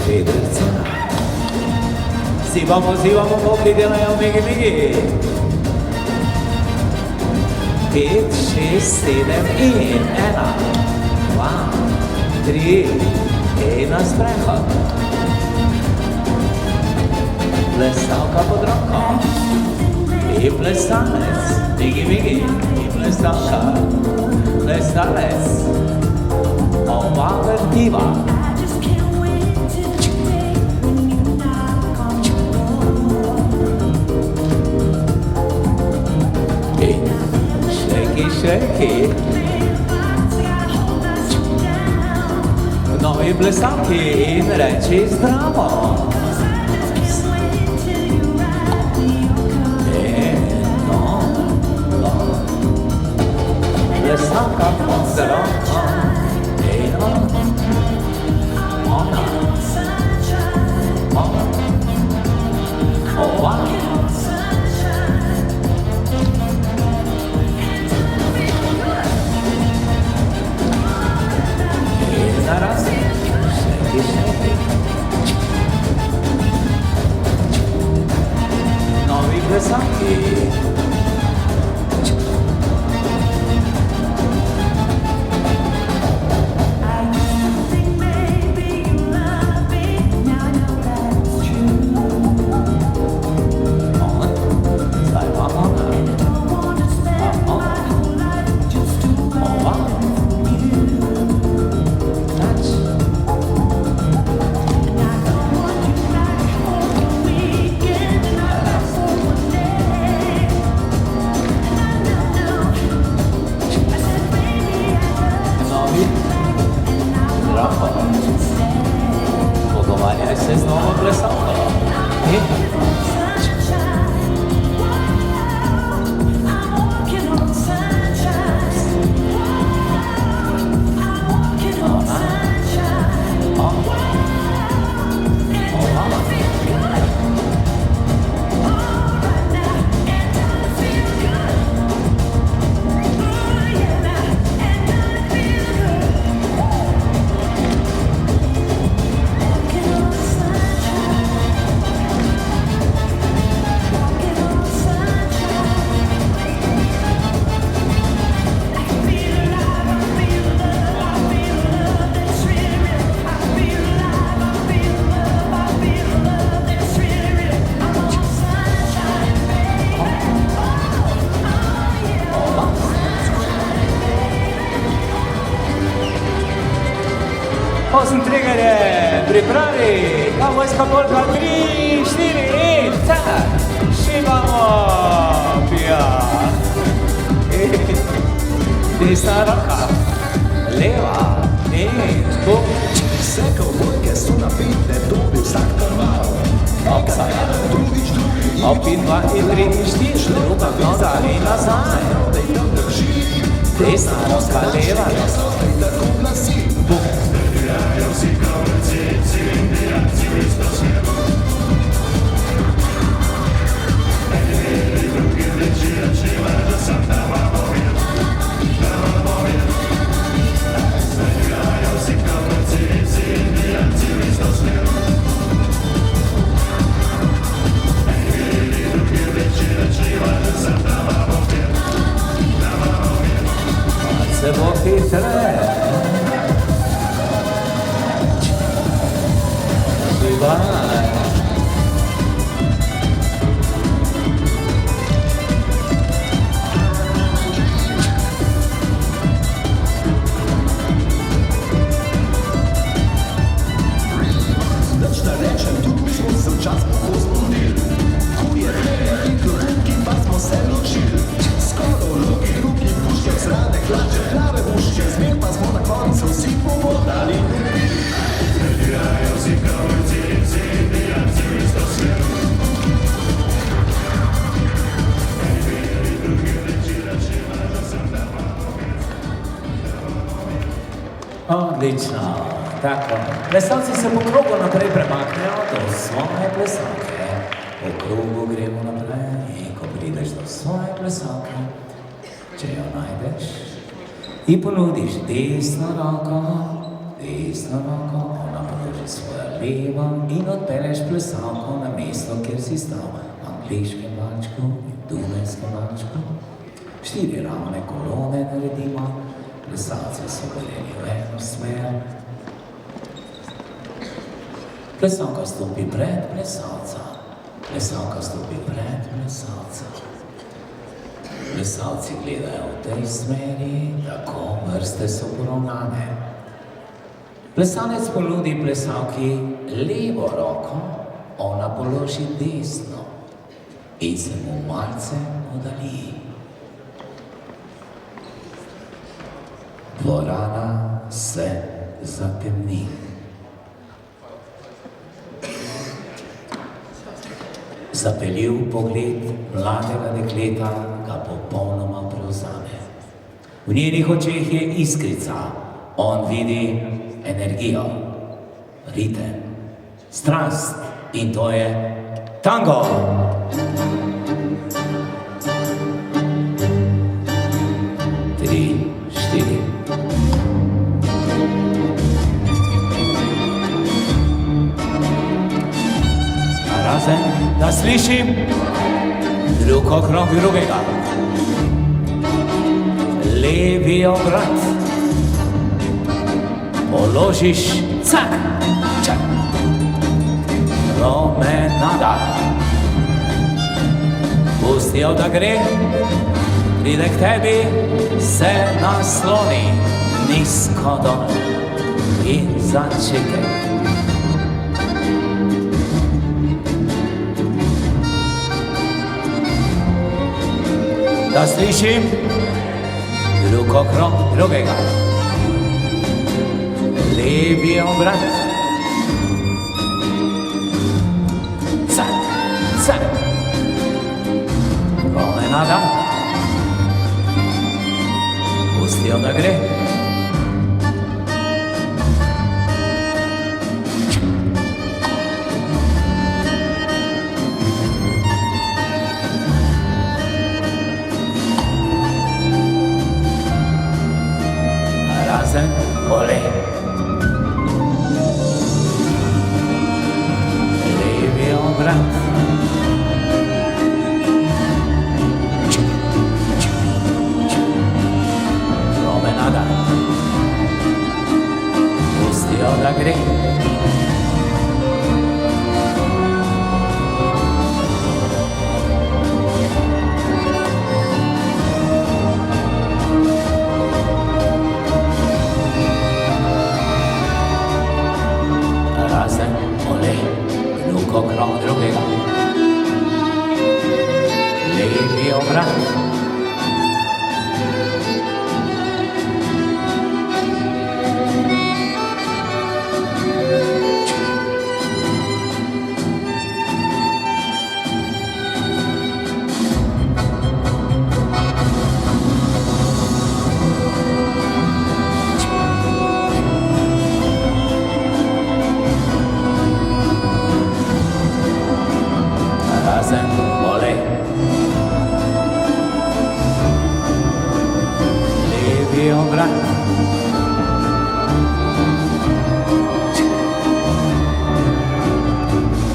Federca Zivamo, boki delajo migi. 5, 6, 7 in 1, 2, 3 in na sprehod. Plesalka pod roko. I plesalec, migi. I plesalka. Plesalec. Oba vertiva. Shaky. No i plesalki in reči zdravo. Plesalka pod roko. Ona. Ova. Zaraz. Shaky. No i plesalki. Podobania się znowu plesalko. Concentrare, pripravi, la vojska polka 3, 4 in tak, šibamo, pija. Desna roka, leva, in bum. Vse kovbojke so napete, to bi vsak krval. Opsa, op in 2 in 3 in 4, ruka noga in nazaj. Desna roka, leva, bum. Se bo hitre. Bye. Nič ne rečem, tu smo se včasih pozbudili. Huje treje in klobunki pa smo se ločili. Skoro luki, ruki, puške, srane, hlače, plave puške, smeh pa smo na koncu vsi pomodali. Odlično, tako. Plesalci se po krogu naprej premaknejo do svoje plesalke. Po krogu gremo naprej in ko prideš do svoje plesalke, če jo najdeš, in ponudiš desno roko, ona položi svoje levo in odpelješ plesalko na mesto, kjer si stal. V angliškem valčku in dunajskem valčku. 4 ravne kolone naredimo. Plesalci so gledali v eno smer. Plesalka stopi pred plesalca. Plesalka stopi pred plesalca. Plesalci gledajo v tej smeri, tako vrste so poravnane. Plesalec poludi plesalki levo roko, ona položi desno in se mu malce oddalji. Dvorana se zatemni. Zapeljiv pogled mladega dekleta ga popolnoma prevzame. V njenih očeh je iskrica, on vidi energijo, ritem, strast in to je tango. Tri, štiri. Razen, da slišim drug okrog drugega. Levi obrat. Položiš, cak, čak. Promenada. Pustijo, da gre, pride k tebi, se nasloni nizko dol in začekaj. Da slišim drug okrog drugega. Levi obrat. Cak, cak. Promenada. Pustijo, da gre. Ole. Levi obrat. Promenada. Pustijo, da gre. Okrog drugega. Levi obrat. Levi obrat.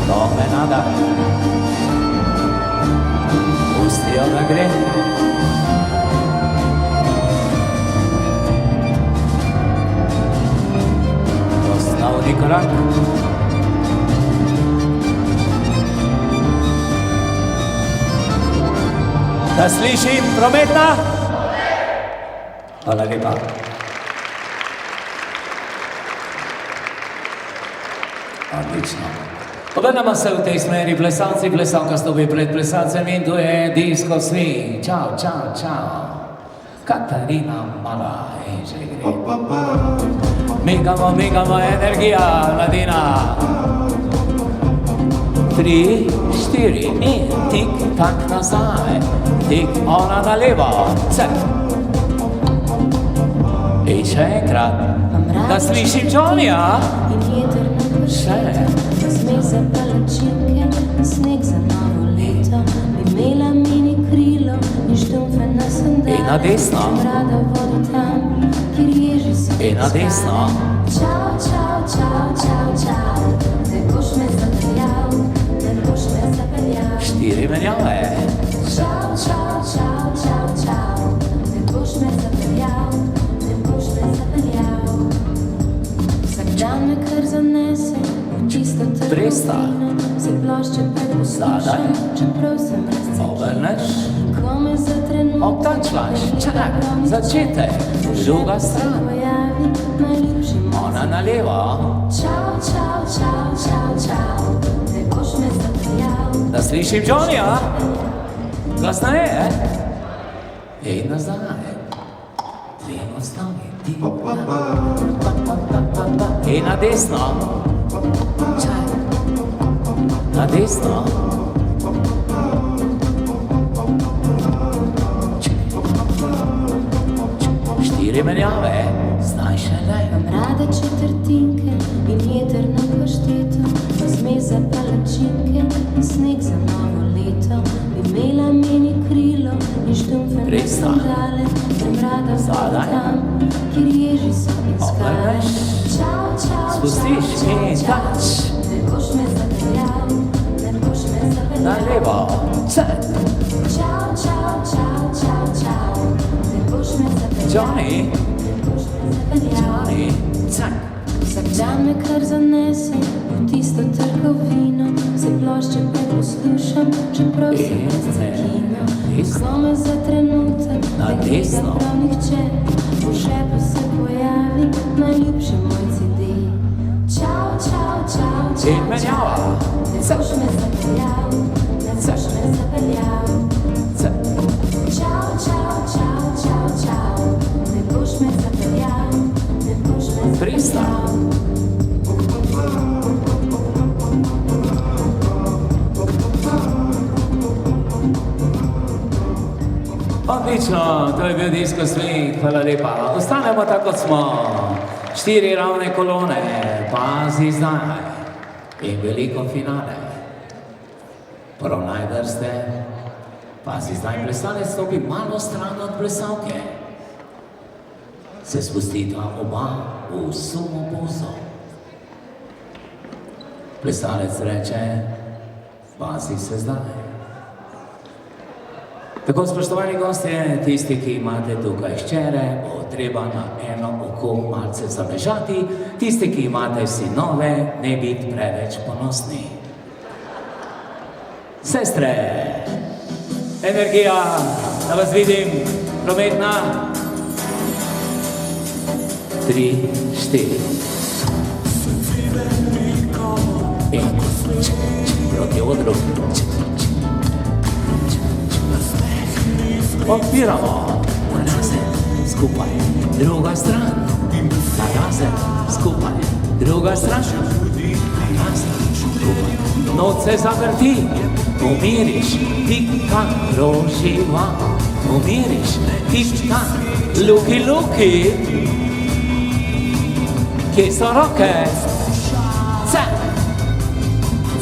Promenada. Pustijo, da gre. Osnovni korak. Da slišim prometna. Hvala lepa. Odlično. Obrnemo se v tej smeri, plesalci, plesalka stopi pred plesalcem in tu je disco swing. Čau, čau, čau. Katarina mala, že gre. Migamo, migamo, energija, mladina. 3, 4 in tik tak nazaj, tik ona na levo, cek. In še enkrat, da slišim Johnnyja. Še. Smeh za palačinke, sneg za novo leto, bi imela mini krilo in štumfe na sandale. In na desno. Rada vodo tam, kjer ježi so In na desno. Čau, čau, čau, čau, čau, ne boš me zapeljal, ne boš me zapeljal. 4 menjave. Čau, čau, čau, čau, čau, ne boš me zapeljal, ne boš me zapeljal. Vsak dan me kar zanese, v čisto trgovino, se plošče preposlušam, čeprav sem razcečen. Obrneš. Ko me za trenutek Obtačlaš, čak, začetek, druga stran. Ona na levo. Čau, čau, čau, čau, čau, ne boš me zapeljal. Da slišim Johnnyja? Glasneje. In nazaj. 2 odstavi. In na desno. Čaj. Na desno. Štiri menjave. Zdaj še le. Imam rada četrtinke in jeter na paštetu, pa zmez za palačinke in sneg za novo leto. Bi imela mini krilo in štumfe na sandale, grem rada vsega tam, kjer ježi so in skale. Čau, čau, Spustiš in tač. ne boš me zapeljal, ne boš me zapeljal. Na levo. Čaj. Čau, čau, čau, čau, čau, ne boš me zapeljal. Johnny. Johnny, vsak dan me kar zanese v tisto trgovino, se plošče preposlušam, čeprav sem razcekino. Ko me za trenutek ne gleda prav nihče, v žepu se pojavi najljubši moj CD. Čau, čau, čau, čau, čau, ne boš me zapeljal, ne boš me zapeljal. Čau, čau, čau, čau, čau, ne boš me zapeljal, ne boš me zapeljal. Odlično, to je bil Disco Swing, hvala lepa. Ostanemo tako, kot smo. 4 ravne kolone, pazi zdaj. In veliko finale. Poravnaj vrste. Pazi zdaj, plesalec stopi malo stran od plesalke. Se spustita oba v sumo pozo. Plesalec reče, pazi se zdaj. Tako, spoštovani gostje, tisti, ki imate tukaj hčere, bo treba na eno oko malce zabežati, tisti, ki imate sinove, ne biti preveč ponosni. Sestre, energija, da vas vidim, prometna. 3, 4. In proti odru. Odpiramo. Narazen, skupaj, druga stran. Narazen, skupaj, druga stran. Narazen, skupaj. Noč se zavrti, umiriš, tik-tak, roživa. Umiriš, tik-tak, luki-luki. Kje so roke? Cep,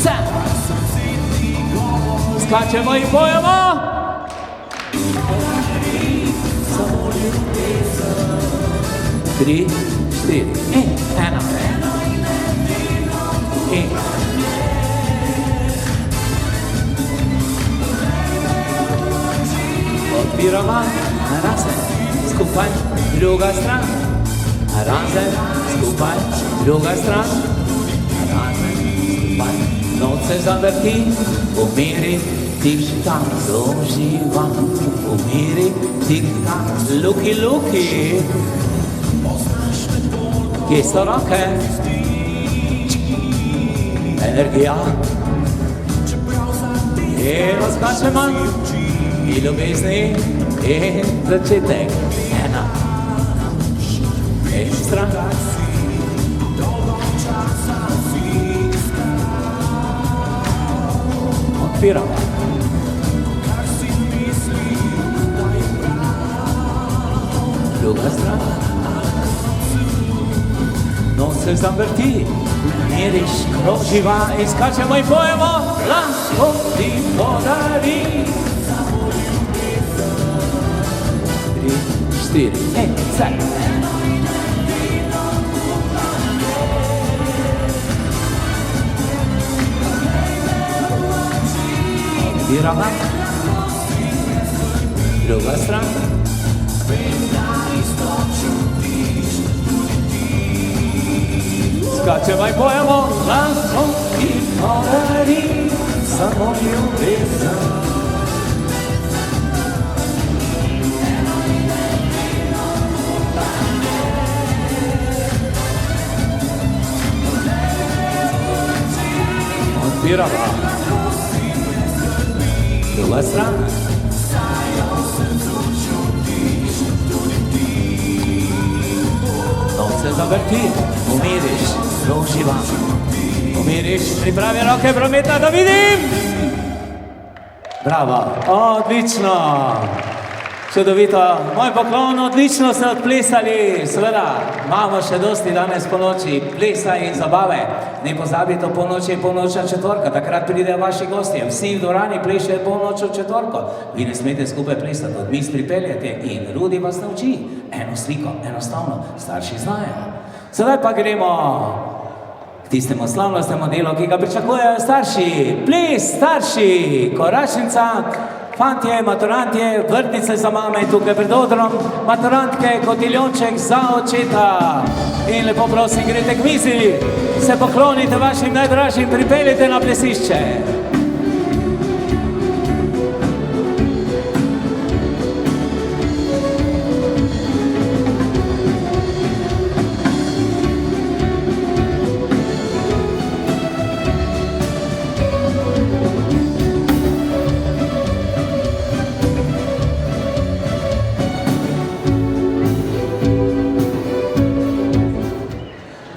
cep. Skačemo in pojemo. 3, 4, in 1. In. Odpiramo, narazen, skupaj, druga stran. Narazen, skupaj, druga stran. Narazen, skupaj, noč se zavrti, umiri, tik-tak, roživa. Umiri, tik-tak, luki-luki. Kje so roke? Energija. In razkačemo. In ljubezni. In začetek. 1. In stran. Odpiramo. Druga stran. Noč se zavrti, miriš, kroživa in skačemo in pojemo, lahko ti podari. 3, 4, in vse. Odpiramo. Druga stran. Skačemo in pojemo, lahko in podari, samo ljubezen. Odpiramo. Druga stran. Se zavrti, umiriš, uživam, umiriš, pripravi roke, prometa, da vidim! Bravo, odlično, čudovito, moj poklon, odlično ste odplesali, seveda, imamo še dosti danes po noči, plesa in zabave, ne pozabite, po noči je polnočna četvorka, takrat pridejo vaši gostje, vsi v dvorani plešejo polnočno četvorko, vi ne smete skupaj plesati, odmis pripeljete in Rudi vas nauči. Eno sliko, enostavno, starši znajo. Sedaj pa gremo k tistemu slavnostnemu delu, ki ga pričakujejo starši. Ples, starši, koračnica, fantje, maturantje, vrtnice za mame tukaj pred odrom, maturantke, kotiljonček za očeta. In lepo prosim, greste k mizi, se poklonite vašim najdražjim, pripeljite na plesišče.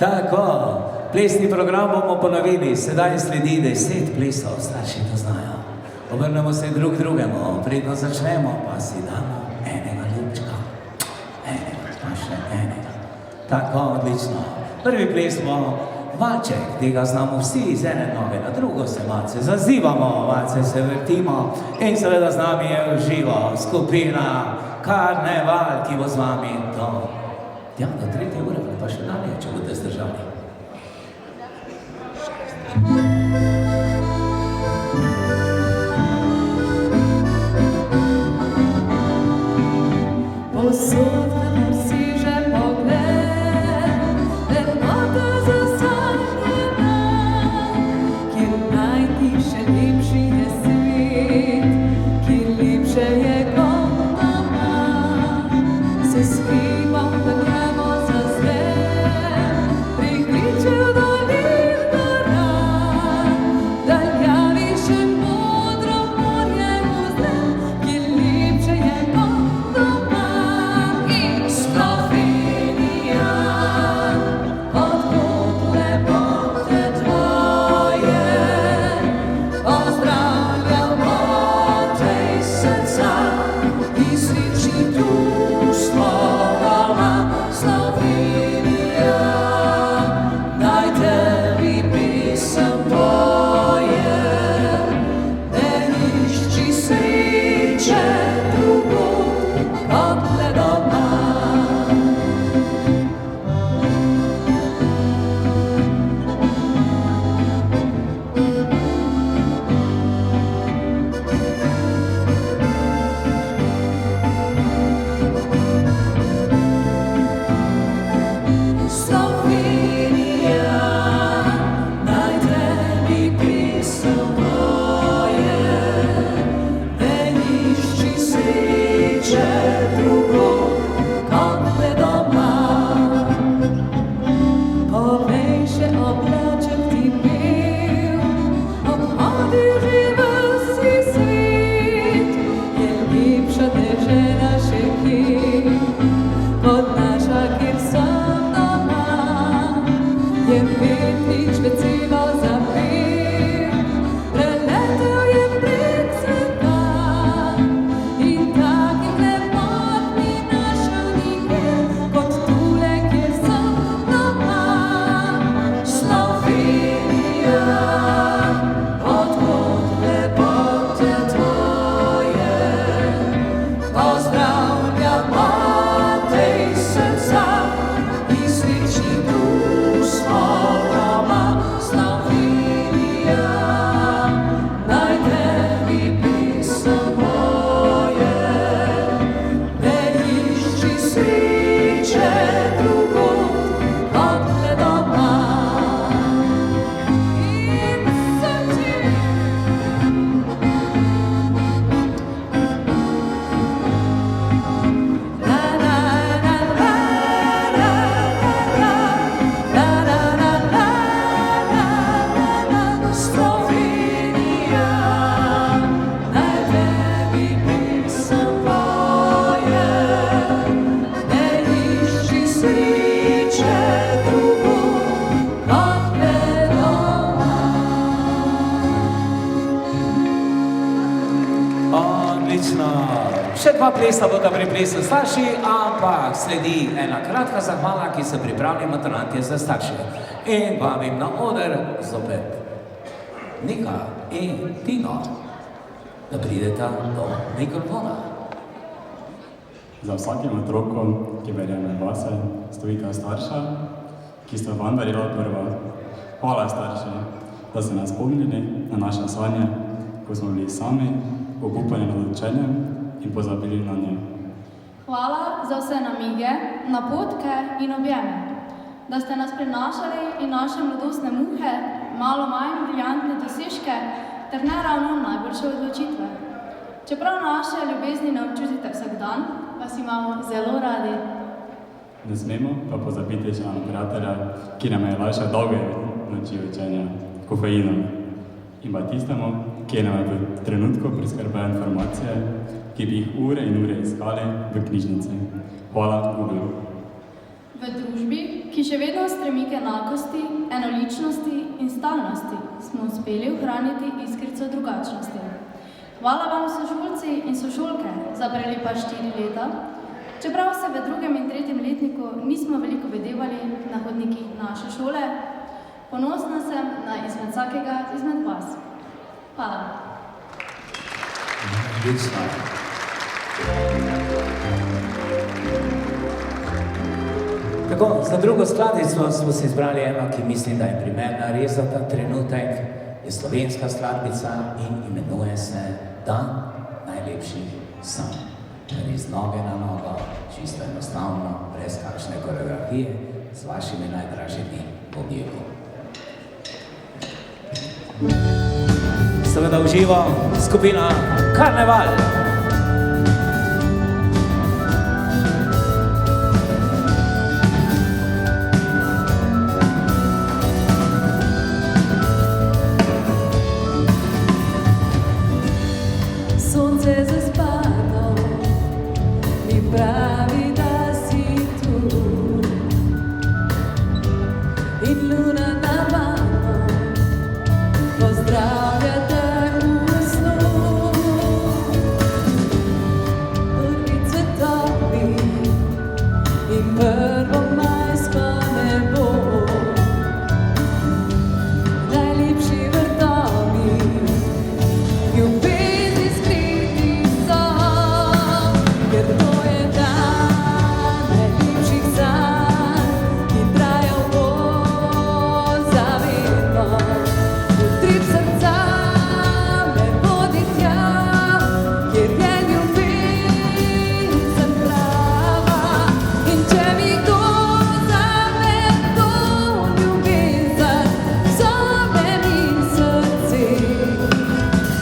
Tako, plesni program bomo ponovili, sedaj sledi 10 plesov, starši to znajo. Obrnemo se drug drugemu, predno začnemo, pa si damo enega ljubčka, enega, pa še enega. Tako, odlično. Prvi ples bo valček, tega znamo vsi z ene noge, na drugo se malce zazivamo, malce se vrtimo in seveda z nami je živo skupina Karneval, ki bo z vami do 3. ure, pa še dalje, če boste zdržali. Posod si že pogled, lepota zasanjena, kjer najti še lepši je svet, kjer lepše je kot doma. Se skrivam v njemu zazven, prikričev dolin gora, Odlično. Še dva plesa bodo pri plesu starši, ampak sledi ena kratka zahvala, ki se pripravlja maturantje za starše. In vabim na oder zopet Nika in Tino, da prideta do mikrofona. Za vsakim otrokom, ki verjame vase, stojita starša, ki sta vam verjela prva. Hvala starši, da ste nas spomnili na naše sanje, ko smo bili sami, obupani nad učenjem in pozabili na nje. Hvala za vse namige, napotke in objeme, da ste nas prinašali in naše mladostne muhe, malo manj briljantne dosežke ter ne ravno najboljše odločitve. Čeprav naše ljubezni ne občutite vsak dan, vas imamo zelo radi. Ne smemo pa pozabiti še na prijatelja, ki nam je lajšal dolge noči učenja, kofeinom. In pa tistemu, ki nam je v trenutku priskrbel informacije, ki bi jih ure in ure iskali v knjižnici. Hvala Google. V družbi, ki še vedno stremi k enakosti, enoličnosti in stalnosti, smo uspeli ohraniti iskrico drugačnosti. Hvala vam sošolci in sošolke za prelepa 4 leta, čeprav se v 2. in 3. letniku nismo veliko vedevali na hodnikih naše šole, ponosna sem na izmed vsakega izmed vas. Hvala. Odlično. Tako, za drugo skladbico smo si izbrali eno, ki mislim, da je primerna res za ta trenutek. Je slovenska skladbica in imenuje se Dan najlepših sanj. Res noge na nogo, čisto enostavno, brez kakšne koreografije, z vašimi najdražjimi v objegu. Seveda uživa skupina Karneval. Sonce zaspano mi pravi, da si tu, in luna na mano pozdravlja te v snu. Prvi cvetovi in prvo majsko nebo, najlepši vrtovi, ljubezni skriti so, ker to je dan najlepših sanj, ki trajal bo za vedno. Utrip srca me vodi tja, kjer je ljubezen prava. In če mi kdo vzame to ljubezen, vzame mi srce.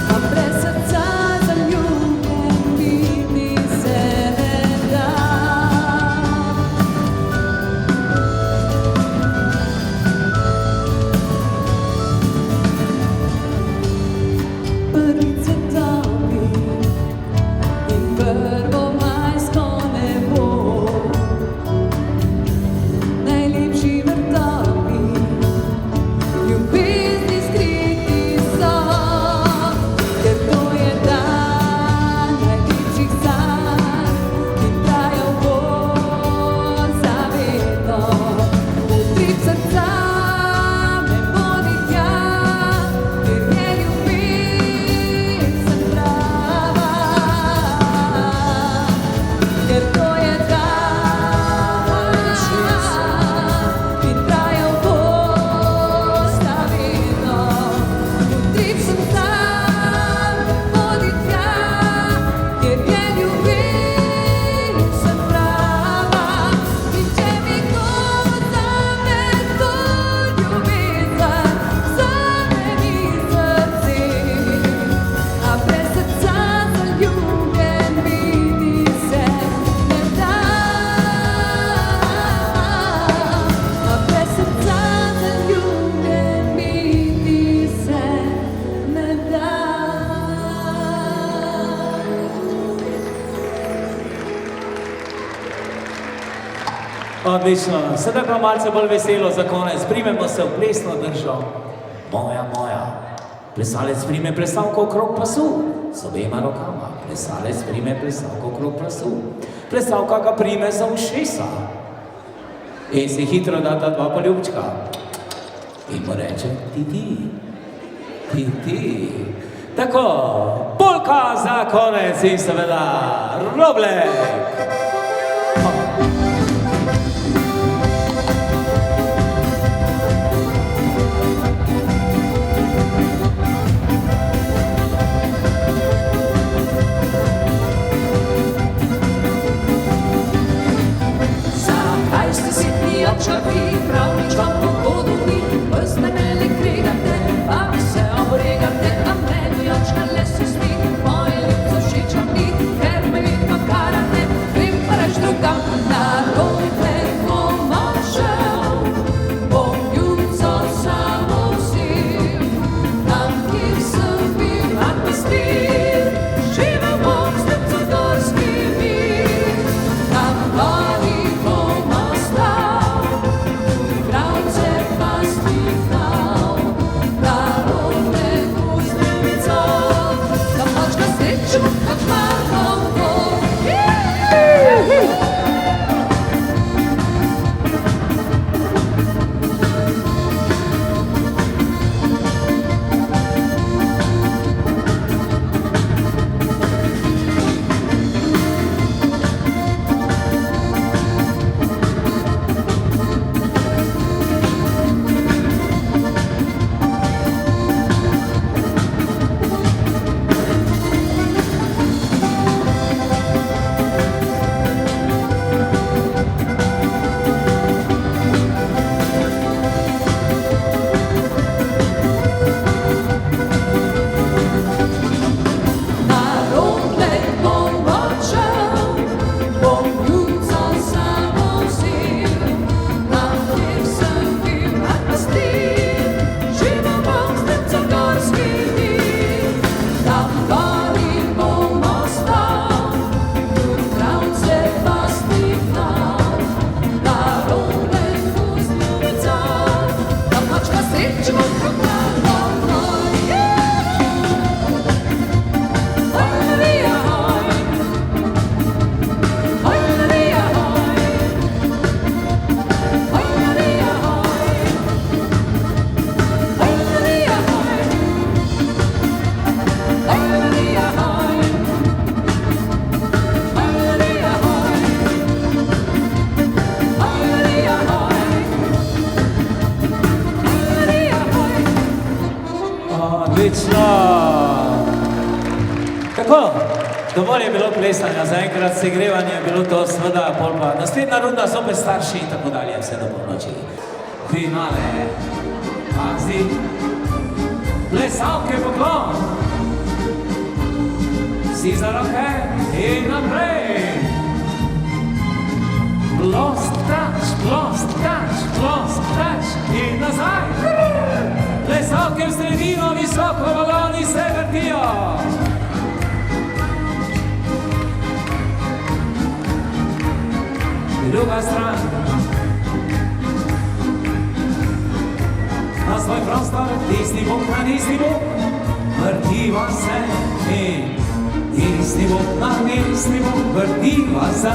A brez srca zaljubljen biti se ne da. Prvi cvetovi in prvo majsko nebo, najlepši vrtovi, ljubezni skriti so, ker to je dan najlepših sanj, ki trajal bo za vedno. Utrip srca me vodi tja, kjer je ljubezen prava, ker to je dan, ki trajal bo za vedno. Utrip srca me vodi tja, kjer je ljubezen prava. In če mi kdo vzame to ljubezen, vzame mi srce. A brez srca zaljubljen biti se ne da. A brez srca zaljubljen biti se ne da. Odlično. Sedaj pa malce bolj veselo za konec. Primemo se v plesno držo. Moja, moja. Plesalec prime plesalko okrog pasu z obema rokama. Plesalec prime plesalko okrog pasu. Plesalka ga prime za ušesa. In si hitro data dva poljubčka. In mu reče, ti. Tako, polka za konec in seveda Roblek. Očavi, pravnička pogodu ni, peste mele kregate, pa mi se obregate, a meni očka le se smi, moje ljubce všeča mi, ker me vi pokarate, vem pa reč drugam, na rojte pomašal, bom ljubco samo vzim, tam, kjer sem bil, a pa spil, živel bom s ljubco gorskimi, tam gori bom ostal. Tako, dovolj je bilo plesanja, zaenkrat segrevanje je bilo to, seveda, pol pa naslednja runda so pa starši in tako dalje, vse do polnoči. Finale, pazi, plesalke poklon, si za roke in naprej. Lost touch in nazaj. Plesalke v sredino, visoko baloni se vrtijo. Druga stran. Na svoj prostor, tisti bok na tisti bok, vrtiva se in tisti bok na tisti bok, vrtiva se.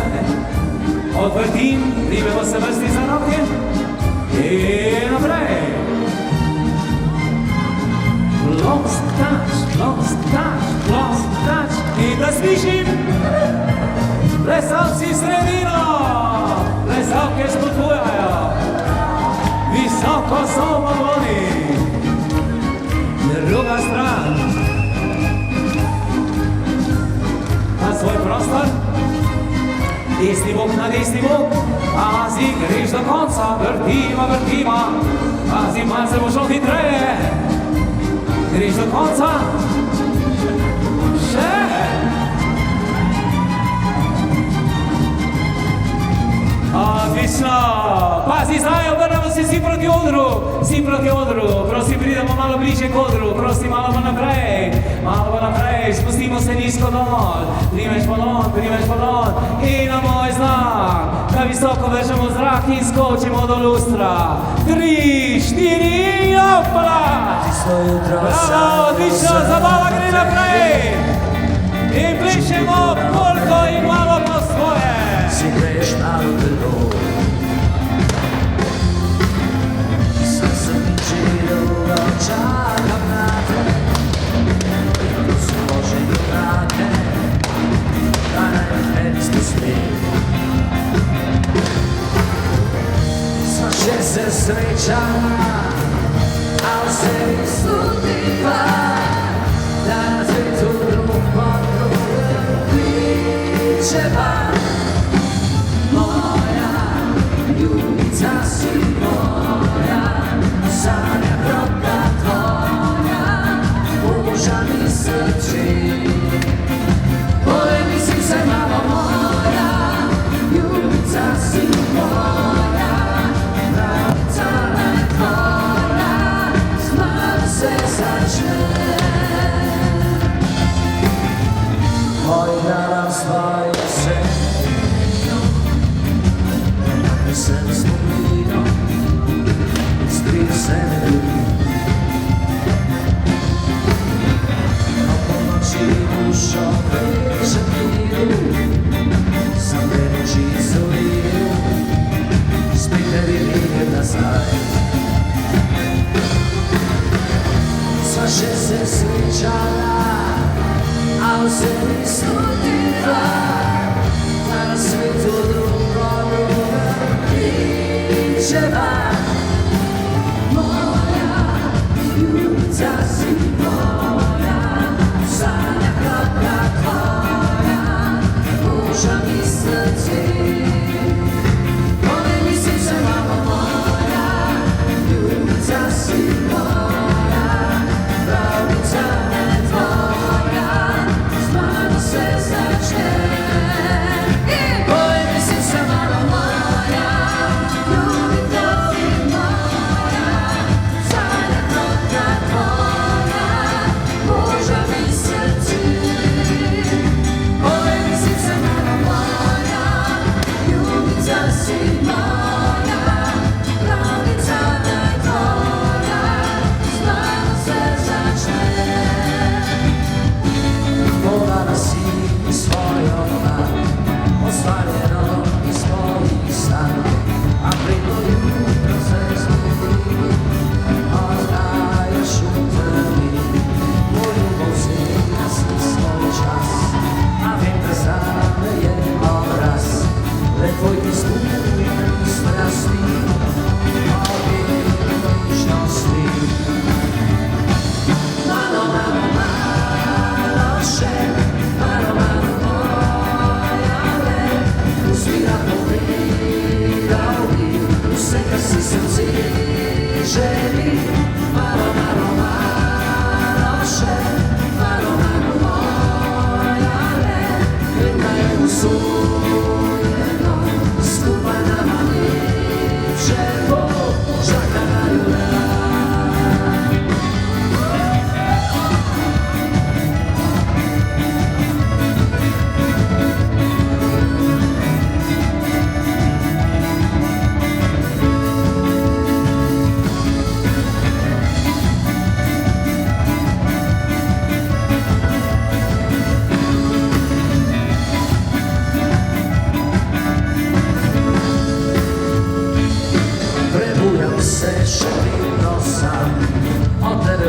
Odvrtim, pribemo se vrsti za roke in naprej. Lost touch in da slišim plesalci sredino, plesalke spodbujajo, visoko so baloni, druga stran. Na svoj prostor, desni bok na desni bok, pazi, greš do konca, vrtima, pazi, malce bo šlo hitreje, greš do konca, še. Odlično, pazi, zdaj obrnemo se vsi proti odru, prosim, pridemo malo bliže k odru, prosim, malo bo naprej, spustimo se nizko dol, primeš balon in na moj znak, da visoko vržemo zrak in skočimo do lustra. 3, 4 in opala! Bravo, odlično, zabava gre naprej! in plešemo polko in malo po svoje. Si greš malo telo, sam sem dolgo čakam na te, ko se može do vrate, da naj meni spusti. Sva še se srečala, a vse mi slutiva, da na svetu drug po drugem kličeva. Moja ljubica si moja, sanja krotka tvoja, uža mi srči. Povej mi si se malo moja, ljubica si moja, pravica naj tvoja, zmar se začne. Poigram svoje senjo, sem spomino, skriv se me ljubi. A po noči dušo vežem miru, sam te noči zoril, spet ne vidim nazaj. Sva še se srečala, a vse mi slutiva, da na svetu drugo drugem kličeva. Moja ljubica si moja, sanja krotka tvoja, uža mi srce. Povej mi si se malo moja, ljubica si moja, pravica naj tvoja, zmano se začne. Povej mi si se malo moja, ljubica si moja, sanja krotka tvoja, uža mi srce. Povej mi si se malo moja, ljubica si moja, pravica naj tvoja, zmano se začne. Volala si svojo dlan, ostvarjeno iz tvojih sanj, a preko jutro se zbudi, oddaješ v trmi. Moj ljubov vzela si svoj čas, a vem, da zame je obraz, le tvoj izgubljen strasti, ovire nižnosti. Malo, malo, malo še, malo, malo moja le, pusti da povedal bi vse, kar si srce želi. Malo, malo, malo še, malo, malo moja le, vem, da je usojeno, skupaj nama lepše bo, čaka na ljubezen. Prebujam se še vedno sam, od tebe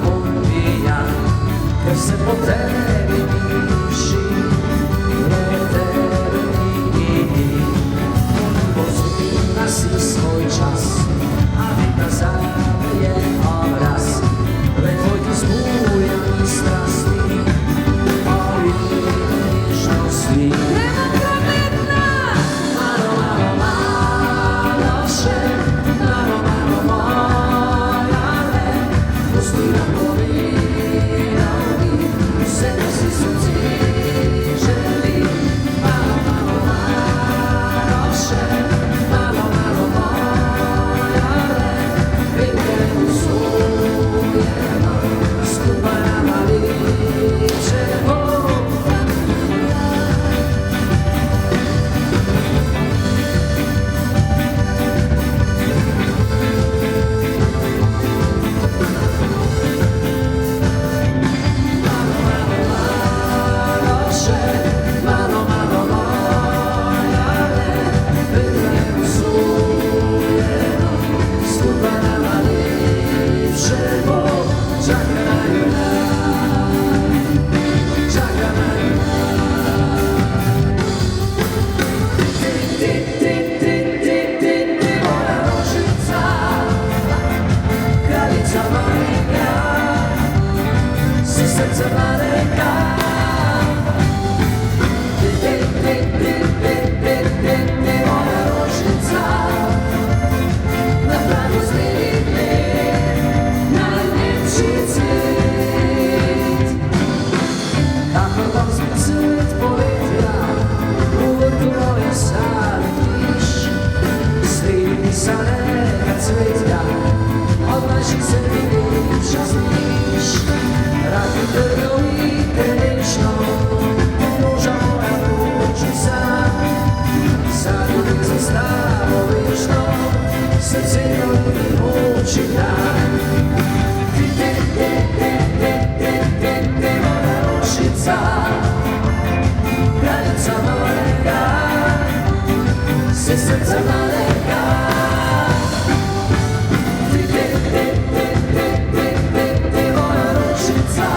ubijan, ker se po tebi miši, le tebe ni. Pozivna si svoj čas, a vem, da zame je obraz, le tvoj ti zbujam iz strasti, ovire nižnosti. Malo, malo, malo še, malo, malo moja le, pusti da povedal bi vse, kar si srce želi. Malo, malo, malo še, malo, malo moja le, vem, da je usojeno, skupaj nama lepše bo. se srca malega. Ti moja ručica,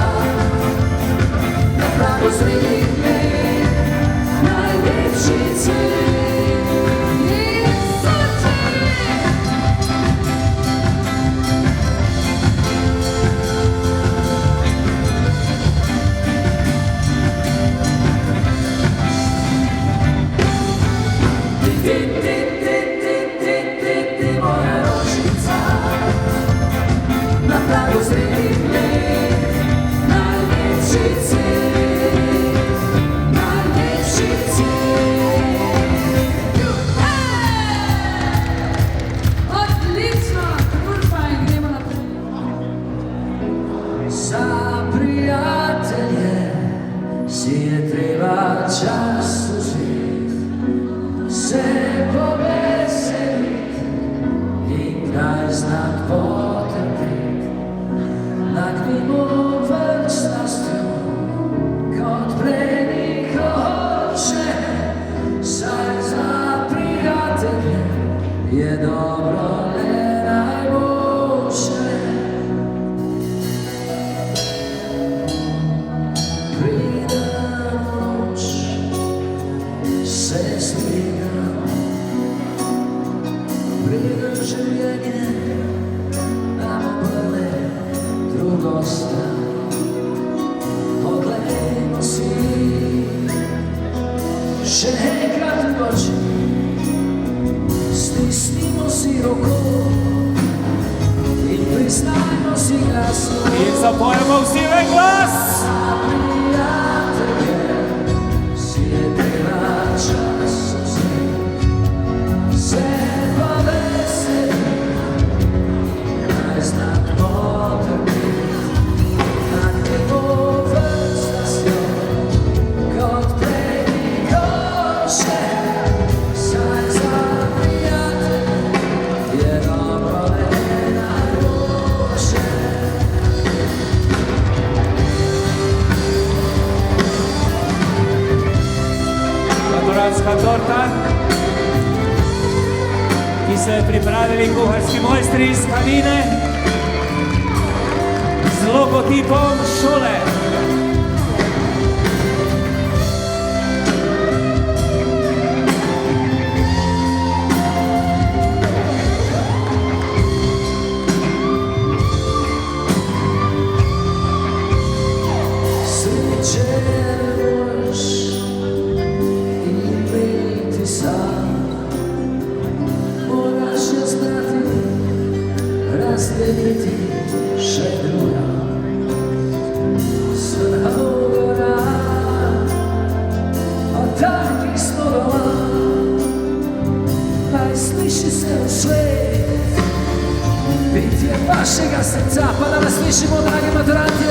na pragu zrelih dneh, najlepši cilj. Torta, ki so jo pripravili kuharski mojstri iz Kanine z logotipom šole. Vašega srca, pa da vas slišimo, dragi maturanti,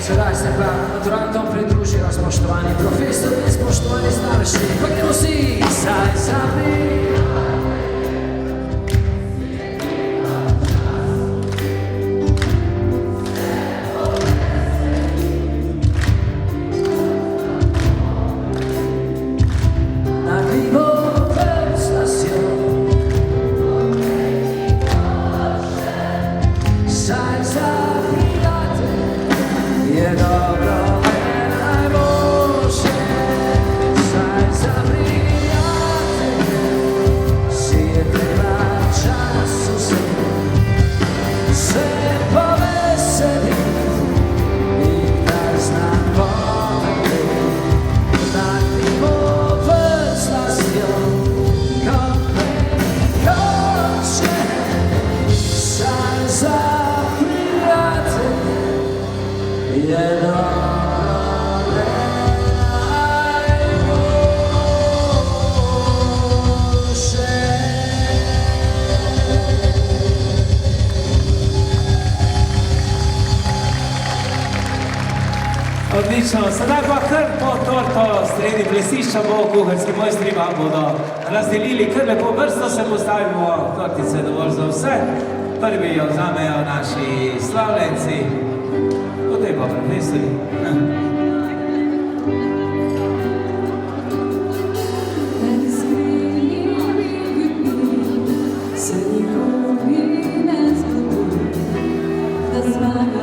Sedaj se pa maturantom pridružijo spoštovani profesori, spoštovani starši, pa gremo si, saj zapri. Odlično, sedaj pa kar po torto sredi plesišča bo kuharski mojstri vam bodo razdelili, kar lepo vrsto se postavimo, tortice dovolj za vse. Prvi jo vzamejo naši slavljenci, potem pa profesori. Se nikoli ne zgodi, da z vami